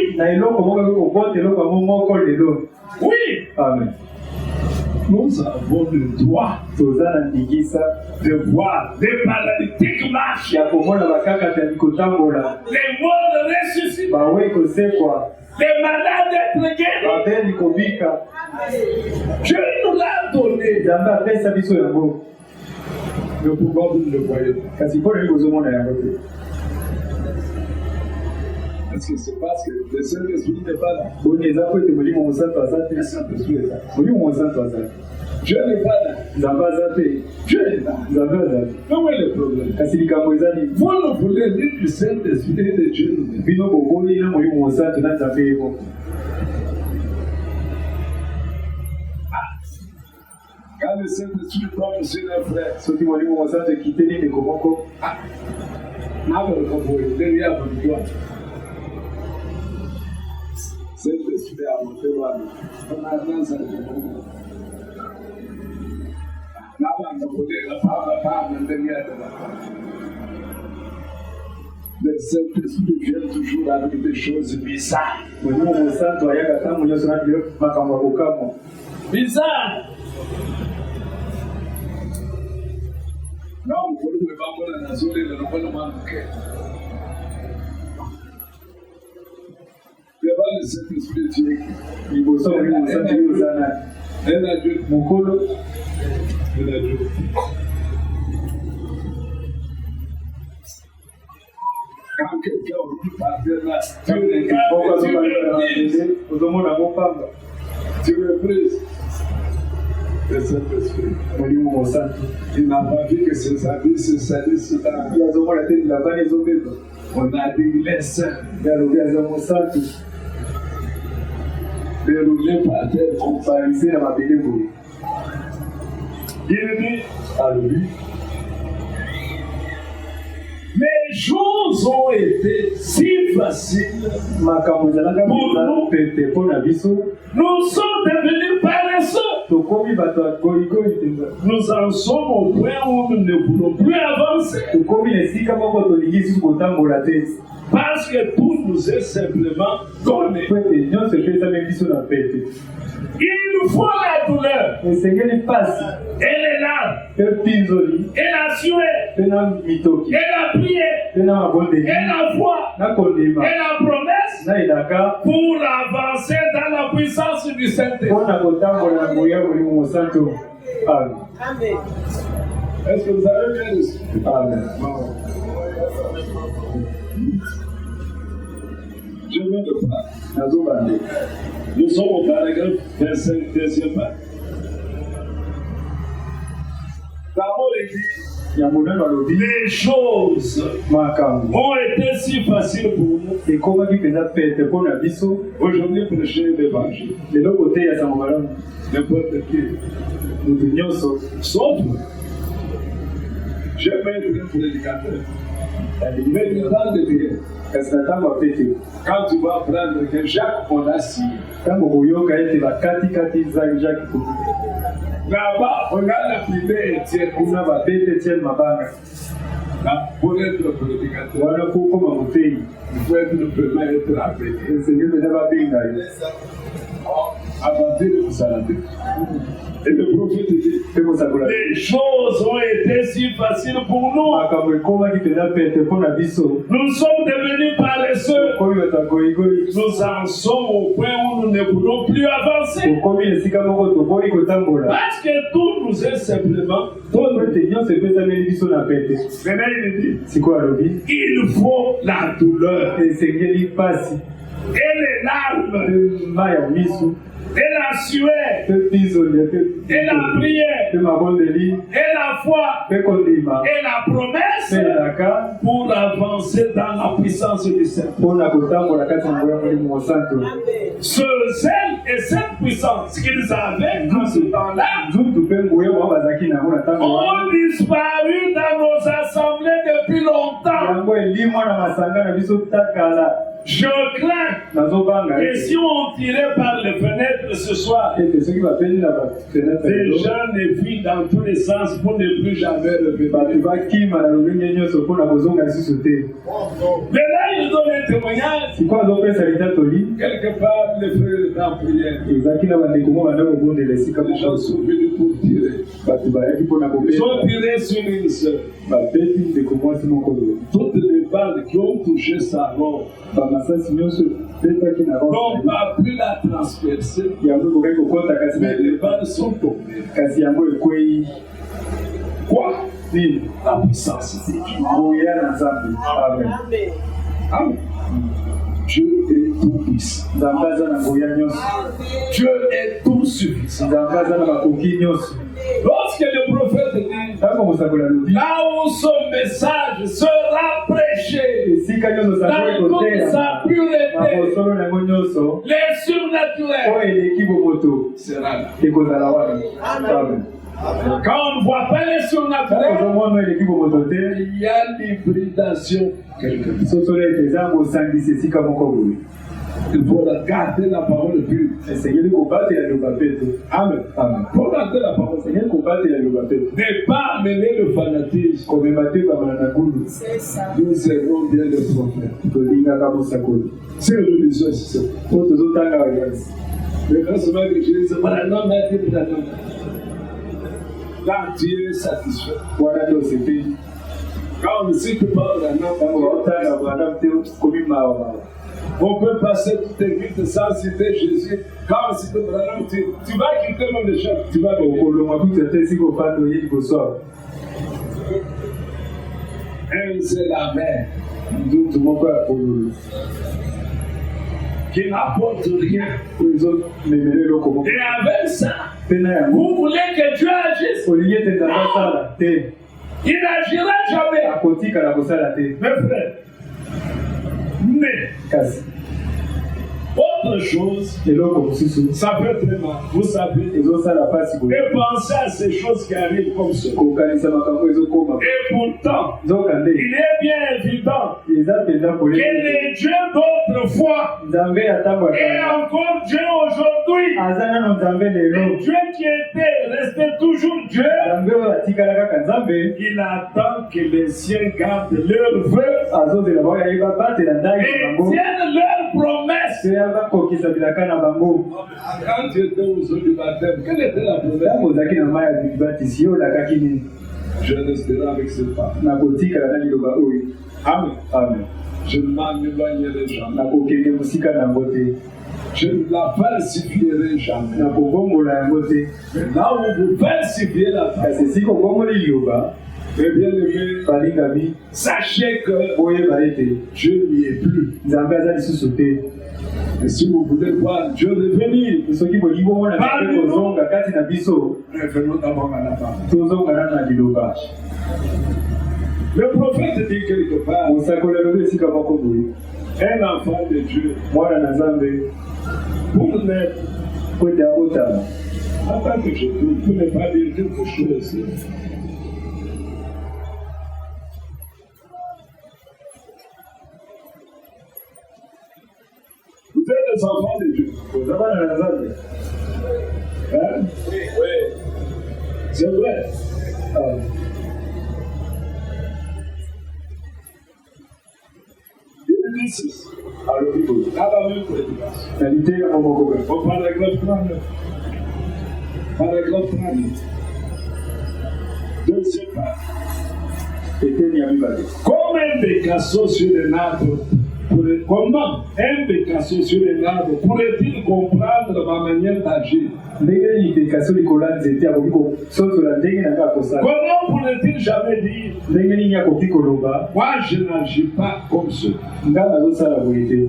Oui. Amen. Nous avons le droit de voir des paralytiques marcher, les morts ressusciter, les malades être guéris. Dieu nous l'a donné. Mais pourquoi vous ne le voyez pas? Est-ce que c'est parce que le Saint-Esprit n'est pas là? Le Saint-Esprit est là. Dieu n'est pas là. Dieu est là. Mais où est le problème? Vous ne voulez ni du Saint-Esprit ni de Dieu. Quand le Saint-Esprit tombe sur les frères, ceux qui vont dire qu'on va te quitter, les commandos. Saint-Esprit a monté voir. On a dans sa vie. Le Saint-Esprit vient toujours avec des choses bizarres. Bizarre. Non, vous ne pouvez pas voir la zone de l'environnement. Devant le Saint-Esprit de Dieu, il faut sortir de cette vie. Un adulte, mon colo, un adulte. Quand quelqu'un veut partir là, tu me prises. Le Saint-Esprit. Il n'a pas vu que ses amis se salissent là. On a dit les saints. Déroulés par terre, comparisés à ma bénévole. Il dit à lui. Les choses ont été si faciles pour nous. Nous sommes devenus paresseux. Nous en sommes au point où nous ne voulons plus avancer. Parce que tout nous est simplement donné. Il nous faut la douleur. Et les larmes. Et la sueur. Et la prière. Et la foi. Et la promesse. Pour avancer dans la puissance du Saint-Esprit. Est-ce que vous avez bien reçu? Amen. Je veux te parler. Nous sommes au paragraphe 25, deuxième partie. D'abord, il dit les choses ont été si faciles pour nous. Aujourd'hui, prêcher l'évangile. N'importe qui. Sauf, je peux être un prédicateur. Mais du temps de Dieu. Quand tu vas apprendre que Jacques Onassi, là-bas, regarde la prière Étienne. Pour être prédicateur, il faut être le premier à être appelé. À partir de Saladin. Et le prophète dit, les choses ont été si faciles pour nous. Nous sommes devenus paresseux. Nous en sommes au point où nous ne pouvons plus avancer. Parce que tout nous est simplement. Maintenant, il dit, il faut la douleur. Et les larmes. Et la sueur, et la prière, et la foi, et la promesse pour avancer dans la puissance du Seigneur. Ce zèle et cette puissance qu'ils avaient dans ce temps-là ont disparu dans nos assemblées depuis longtemps. Je crains que si on tirait par les fenêtres ce soir, des gens ne fuient dans tous les sens pour ne plus jamais revenir. Mais là, ils donnent un témoignage. Quelque part, les frères étaient en prière. Les gens sont venus pour tirer. Ils ont tiré sur une sœur. Toutes les balles qui ont touché sa mort n'ont pas pu la transpercer. Mais les balles sont tombées. Quoi? La puissance de Dieu. Amen. Dieu est tout puissant. Dieu est tout suffisant. Lorsque le prophète dit, là où son message sera prêché, dans toute sa pureté, les surnaturels sera là. Quand on ne voit pas les surnaturels, il y a l'hybridation quelque part. Il faut garder la parole pure. Amen. Pour garder la parole, ne pas amener le fanatisme. Nous servons bien le prophète. C'est le religieux, c'est ça. Le reste que je dis, voilà, non, mais là, Dieu est satisfait. Quand on ne sait que pas on peut passer toute une vie sans citer Jésus. Quand on cite Branham, tu vas quitter même le chef. Tu vas c'est la mer qui n'apporte rien aux autres. Et avec ça, vous voulez que Dieu agisse? Il n'agira jamais. Mes frères, mais autre chose, ça peut être mal. Vous savez, et pensez à ces choses qui arrivent comme ça. Et pourtant, il est bien évident que les dieux d'autrefois et encore Dieu aujourd'hui, le Dieu qui était resté toujours Dieu, il attend que les siens gardent leur vœu et tiennent leurs promesses. Quand tu étais aux eaux du baptême, quelle était la promesse? Je resterai avec cette femme. Amen. Je ne m'en éloignerai jamais. Je ne la falsifierai jamais. Na kobongola yango te. Mais là où vous falsifiez la parole, kasi si kobongola liloba mes bien-aimés, balingami sachez que boyeba ete Dieu n'y est plus. nzambe aza lisusu te. Et si vous voulez voir Dieu revenir, soki bolingi bomona nzambe kozonga kati na biso revenons d'abord à la parole. tozonga na liloba. Le prophète dit quelque part, mosakoli alobi esika moko boye un enfant de Dieu, mwana na nzambe pour naître, po ete abotama. attends que je trouve, pour ne pas dire quelque chose. Vous êtes des enfants de Dieu. oza bana na nzambe. Hein? Oui, oui. C'est vrai. Genesis. alobi boye À la même prédication. na liteya moko boye. Au paragraphe 39. Paragraphe 39. Deuxième part. eteni ya mibale. Comme un bécasseau sur un arbre, comment un bécasseau sur un arbre pourrait-il comprendre ma manière d'agir? ndenge nini bekasi likolo ya nzete akoki kososola ndenge na nga akosala. Comment pourrait-il jamais dire, ndenge nini akoki koloba moi je n'agis pas comme ceux? nga nazosala boye te.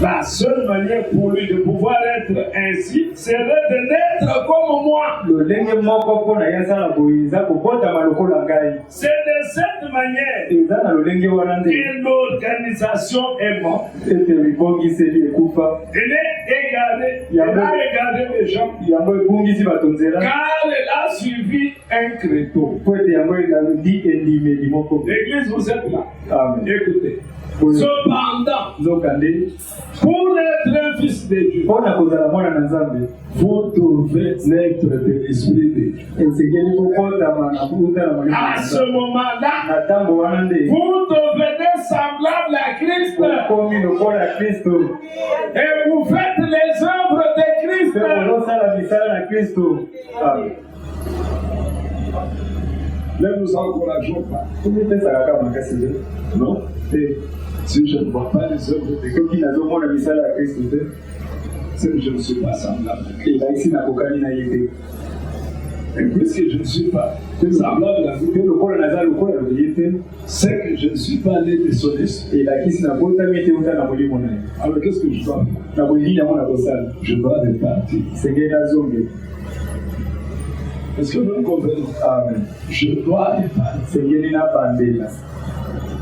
La seule manière pour lui de pouvoir être ainsi serait de n'être comme moi. lolenge moko mpo na ye asala boye eza kobotama lokola ngai. C'est de cette manière eza na lolenge wana nde que l'organisation est morte. ete libongiseli ekufa Elle est égarée. Elle a égaré les gens. yango ebungisi bato nzela Car elle a suivi un créneau. po ete yango elandi endimeli moko. L'église, vous êtes là. Amen. Écoutez. Boye Cependant, nzokande pour être un fils de Dieu, mpo na kozala mwana na nzambe vous devez naître de l'esprit de Dieu. esengeli kokotama na kuta na molimo na À ce nzambe. moment-là, na ntango wana nde vous devenez semblable à Christ okomi lokola kristo et vous faites les œuvres de Christ. mpe kozosala misala na kristo. Amen. Ne nous encourageons pas. tomipesaka kaka makasi te Non. te Si je ne vois pas les œuvres de Christ, soki nazomona misala ya kristo te c'est que je ne suis pas semblable à Christ. elakisi nakokani na ye te. Et puisque je ne suis pas semblable à lui, te lokola naza lokola ye te c'est que je ne suis pas né de son esprit. elakisi nabotami te uta na molimo na ye. Alors qu'est-ce que je dois faire? na bolingi yango na kosala Je dois repartir. sengeli nazonge. Est-ce que vous me comprenez? Amen. Je dois repartir. sengeli nabandela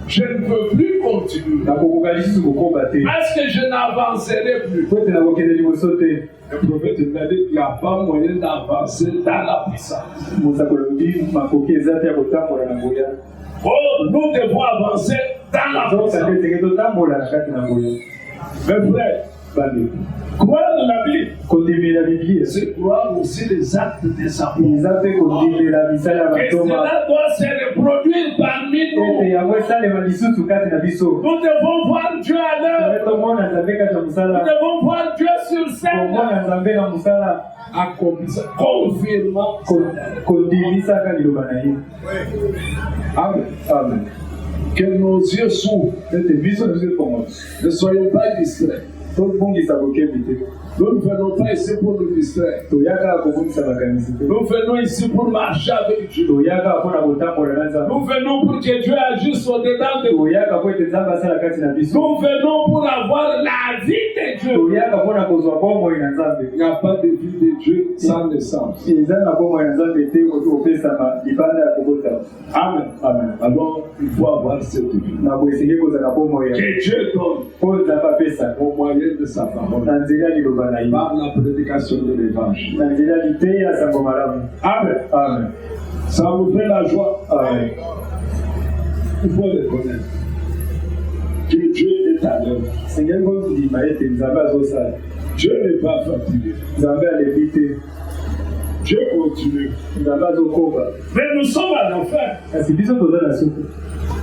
Je ne peux plus continuer. nakokoka lisusu kokoba te Parce que je n'avancerai plus. po ete nakokende liboso te. Le prophète m'a dit qu'il n'y a pas moyen d'avancer dans la puissance. mosakoli olobi makoki eza te ya kotambola na ngoya. Oh, nous devons avancer dans la nzoka nde puissance. esenge totambola na kati na ngoya. Mes frères, bandeko croire la Bible, kondimela biblie c'est croire aussi les actes des apôtres. eza mpe kondimela misala ya Et bantoma cela doit se reproduire parmi ete nous. yango esalema lisusu kati na biso. Nous devons voir Dieu à l'œuvre. ete tomona nzambe kati na Nous mosala devons voir Dieu sur scène. komona nzambe na mosala Accomplissant, confirmant. kondimisaka liloba na ye. Amen. Amen. Que nos yeux s'ouvrent. ete biso biso ekongo Ne soyons pas distraits. tobungisa kokembi te. Nous ne venons pas ici pour nous distraire. toyaka kobungisa makanisi te. Nous venons ici pour marcher avec Dieu. toyaka mpona kotambola na nzambe. Nous venons pour que Dieu agisse au-dedans de nous. toyaka po ete nzambe asala kati na biso. Nous venons pour avoir la vie de Dieu. toyaka mpona kozwa bomoi na nzambe. Il n'y a pas de vie de Dieu sans naissance. eza na bomoi na nzambe te koki kopesama libanda ya kobotama. Amen. Amen. Alors, il faut avoir cette vie. na boye esengeli kozala bomoi ya Que Dieu donne po nzambe apesaka au moyen de sa parole. na nzela liloba na ye. Par la prédication de l'évangile. na nzela liteya sango malamu. Amen. Amen. Ça vous fait la joie. Amen. Il faut reconnaître que Dieu est à l'œuvre. sengeli kondima ete nzambe azosala. Dieu n'est pas fatigué. nzambe alebi te. Dieu continue. nzambe azokoba. Mais nous sommes à l'enfer. kasi biso toza na suku.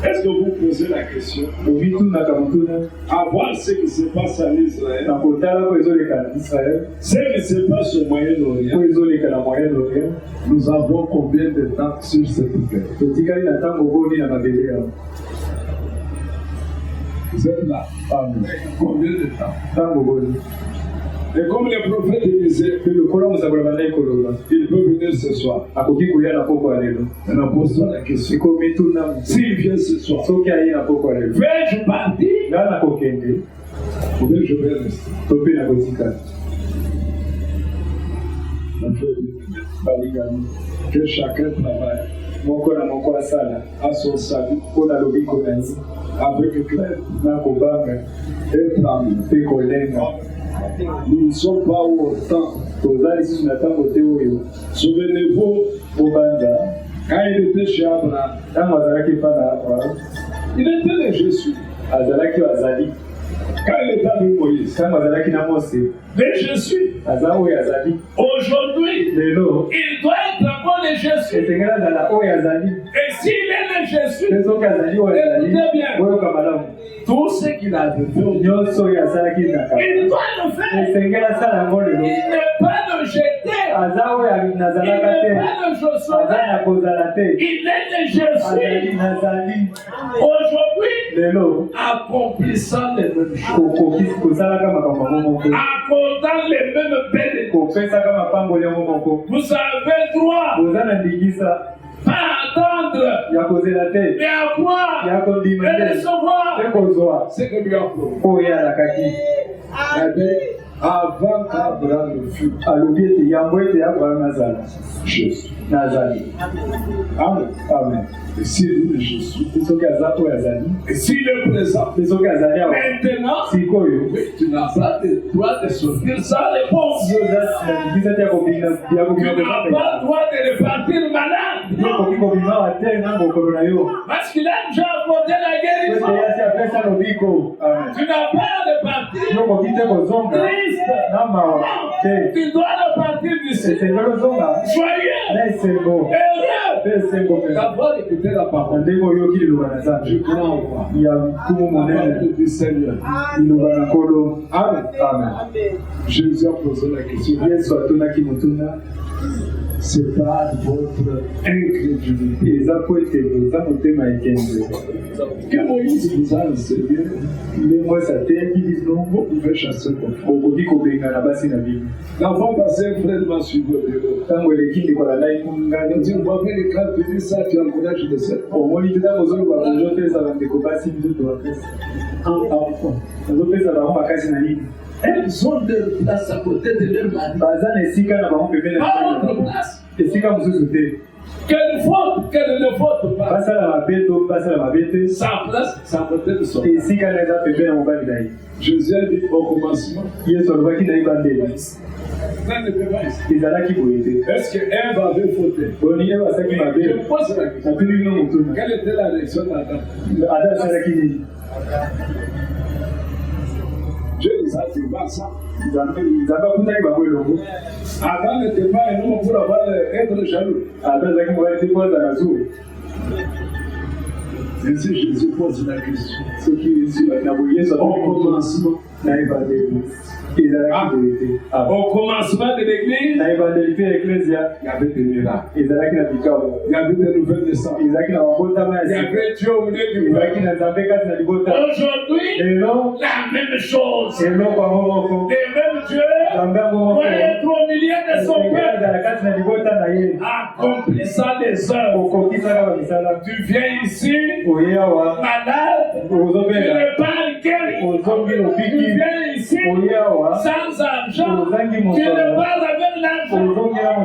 Est-ce que vous posez la question obitunaka motuna à voir ce qui se passe en Israël, na kotala po ezoleka na israel ce qui se passe au po Moyen-Orient? ezoleka na moyen-orient. Nous avons combien de temps sur cette terre? totikali na ntango boni na mabele yao. Vous êtes là. Amen. Combien de temps? ntango boni Et comme les prophètes disaient, il peut venir ce soir. On a posé la question. S'il vient ce soir, vais-je partir ou bien je vais rester? Que chacun travaille à son salut avec crainte et tremblement. Nous ne sommes pas autant. Souvenez-vous, quand il était chez Abraham, il était le Jésus. Quand il était avec Moïse, le Jésus. Aujourd'hui, il doit être encore le Jésus. Et s'il est le Jésus, écoutez bien, tout ce qu'il a de faire, il doit le faire. Il n'est pas de jeter. Il n'est pas de Josué. Il est le Jésus. Aujourd'hui, accomplissant les mêmes choses. Accordant les mêmes bénédictions. Vous avez droit pas attendre, mais avoir et recevoir ce que lui a promis. Avant qu'Abraham ne fût, Jésus. Amen. Amen. Et s'il est Jésus, et s'il est présent, maintenant, tu n'as pas le droit de sortir sans réponse. Tu n'as pas le droit de repartir malade. Parce qu'il a déjà accordé la guérison. Tu n'as pas de partir triste. Tu dois repartir d'ici. Joyeux. Heureux. D'abord écouter la parole. Je crois en toi. La parole du Seigneur. Amen. Amen. Jésus a posé la question. C'est pas votre incrédulité. Que Moïse vous a enseigné. Vous pouvez chasser votre frère. L'enfant passé, un frère m'a suivi au bureau. Il dit, on va faire les cartes, tu dis ça, tu encourages de ça. Elles ont leur place à côté de leur mari. Pas autre place. Quelle faute, quelle ne faute pas. Sa place, sa côté de son mari. Jésus a dit au commencement. Est-ce qu'Ève avait fauté? Je pose la question. Quelle était la réaction d'Adam? Dieu nous a dit ça. Adam n'était pas un homme pour être jaloux. Ainsi Jésus pose la question. Ce qui est ici, au commencement. Au commencement de l'église, il y avait des miracles. Il y avait des nouvelles naissances. Il y avait Dieu au milieu du peuple. Aujourd'hui, la même chose. Le même Dieu doit être au milieu de son peuple, accomplissant les œuvres. Tu viens ici, malade, tu n'es pas guéri. Tu viens ici sans argent, tu n'es pas avec l'argent.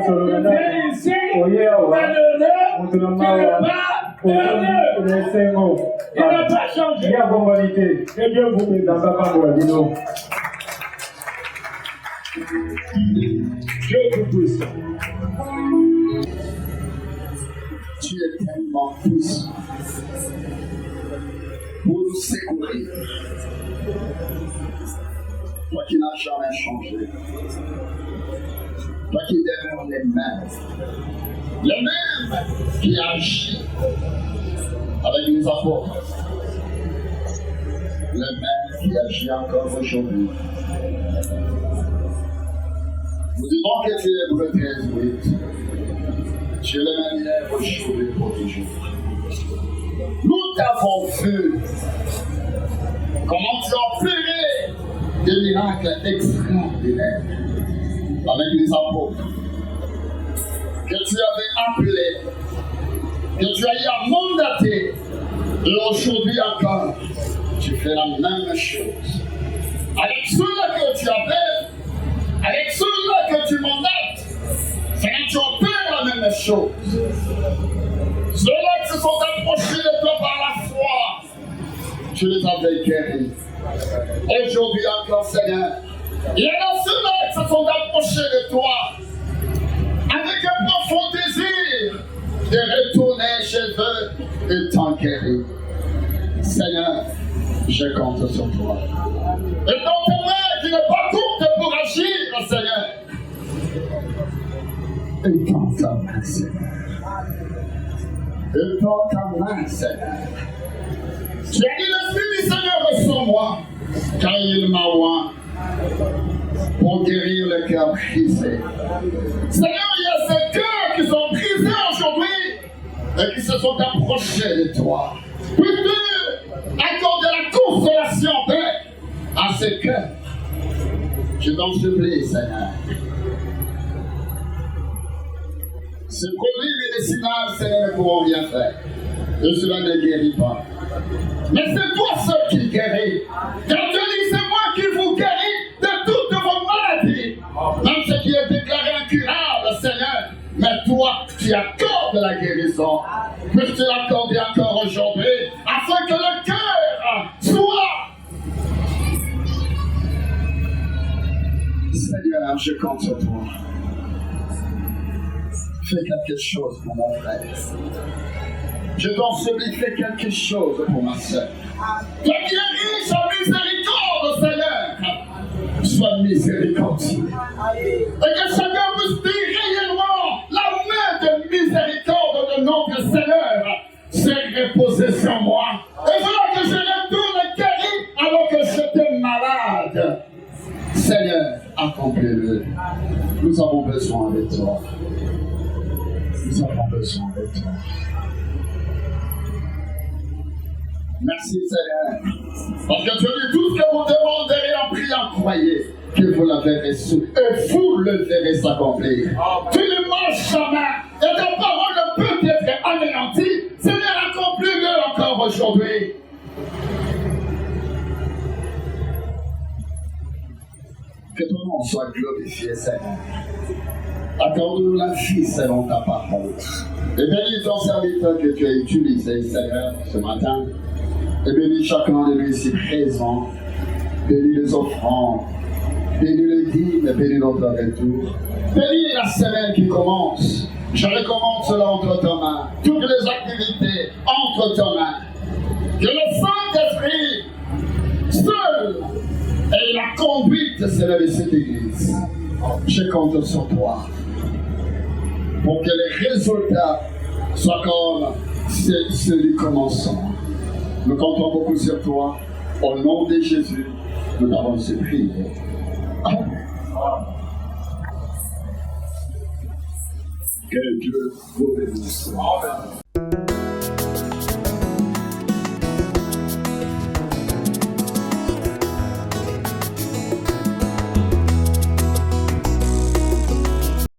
Tu viens ici malheureux, tu n'es pas heureux. Il n'a pas changé. Que Dieu vous bénisse. Dieu vous bénisse. Tu es tellement puissant pour nous secourir. Toi qui n'as jamais changé. Toi qui demeures les mêmes. Les mêmes qui agit avec les apôtres. Les mêmes qui agit encore aujourd'hui. Nous disons que tu es le 13-8. Tu es le même hier, aujourd'hui, pour toujours. Nous t'avons vu comment tu as opéré des miracles extraordinaires avec les apôtres que tu avais appelés, que tu as mandaté, et aujourd'hui encore, tu fais la même chose. Avec ceux-là que tu appelles, avec ceux-là que tu mandates, Seigneur, tu opères la même chose. Ceux-là qui se sont approchés de toi par la foi, tu les avais guéris. Aujourd'hui encore, Seigneur, il y en a ceux-là qui se sont approchés de toi avec un profond désir de retourner chez eux et t'en guérir. Seigneur, je compte sur toi. Et dans ta main qui n'est pas courte pour agir, Seigneur. Et dans ta main, Seigneur. Et dans ta main, Seigneur. Tu as dit l'Esprit du Seigneur est sur moi, car il m'a oint pour guérir le cœur brisé. Seigneur, il y a ces cœurs qui sont brisés aujourd'hui et qui se sont approchés de toi. Puis-tu accorder la consolation à ces cœurs? Je t'en supplie, Seigneur. Ces produits médicinaux, Seigneur, ne pourront rien faire. Et cela ne guérit pas. Mais c'est toi seul qui guéris. Car Dieu dit, c'est moi qui vous guéris de toutes vos maladies. Même ce qui est déclaré incurable, Seigneur. Mais toi, tu accordes la guérison. Puisses-tu l'accorder encore aujourd'hui, afin que le cœur soit. Seigneur, je compte sur toi. Fais quelque chose pour mon frère. Je t'en supplie, fais quelque chose pour ma soeur. Toi qui es riche en miséricorde, Seigneur, sois miséricordieux. Et que chacun puisse dire réellement la main de miséricorde de notre Seigneur s'est reposée sur moi. Et voilà que je retourne guéri alors que j'étais malade. Seigneur, accomplis-le. Nous avons besoin de toi. Nous avons besoin de toi. Merci Seigneur. Parce que tu dis tout ce que vous demanderez en priant, croyez que vous la verrez reçu et vous le verrez s'accomplir. Tu ne manges jamais et ta parole ne peut être anéantie. Seigneur, accomplis-le encore aujourd'hui. Que ton nom soit glorifié, Seigneur. Accorde-nous la vie selon ta parole. Et bénis ton serviteur que tu as utilisé, Seigneur, ce matin. Et bénis chacun de nous ici présents. Bénis les offrandes. Bénis les dîmes. Bénis notre retour. Bénis la semaine qui commence. Je recommande cela entre ta main. Toutes les activités entre ta main. Que le Saint-Esprit seul ait la conduite, Seigneur, de cette église. Je compte sur toi. Pour que les résultats soient comme ceux du commencement. Nous comptons beaucoup sur toi. Au nom de Jésus, nous avons ce prié. Amen. Que Dieu vous bénisse. Amen.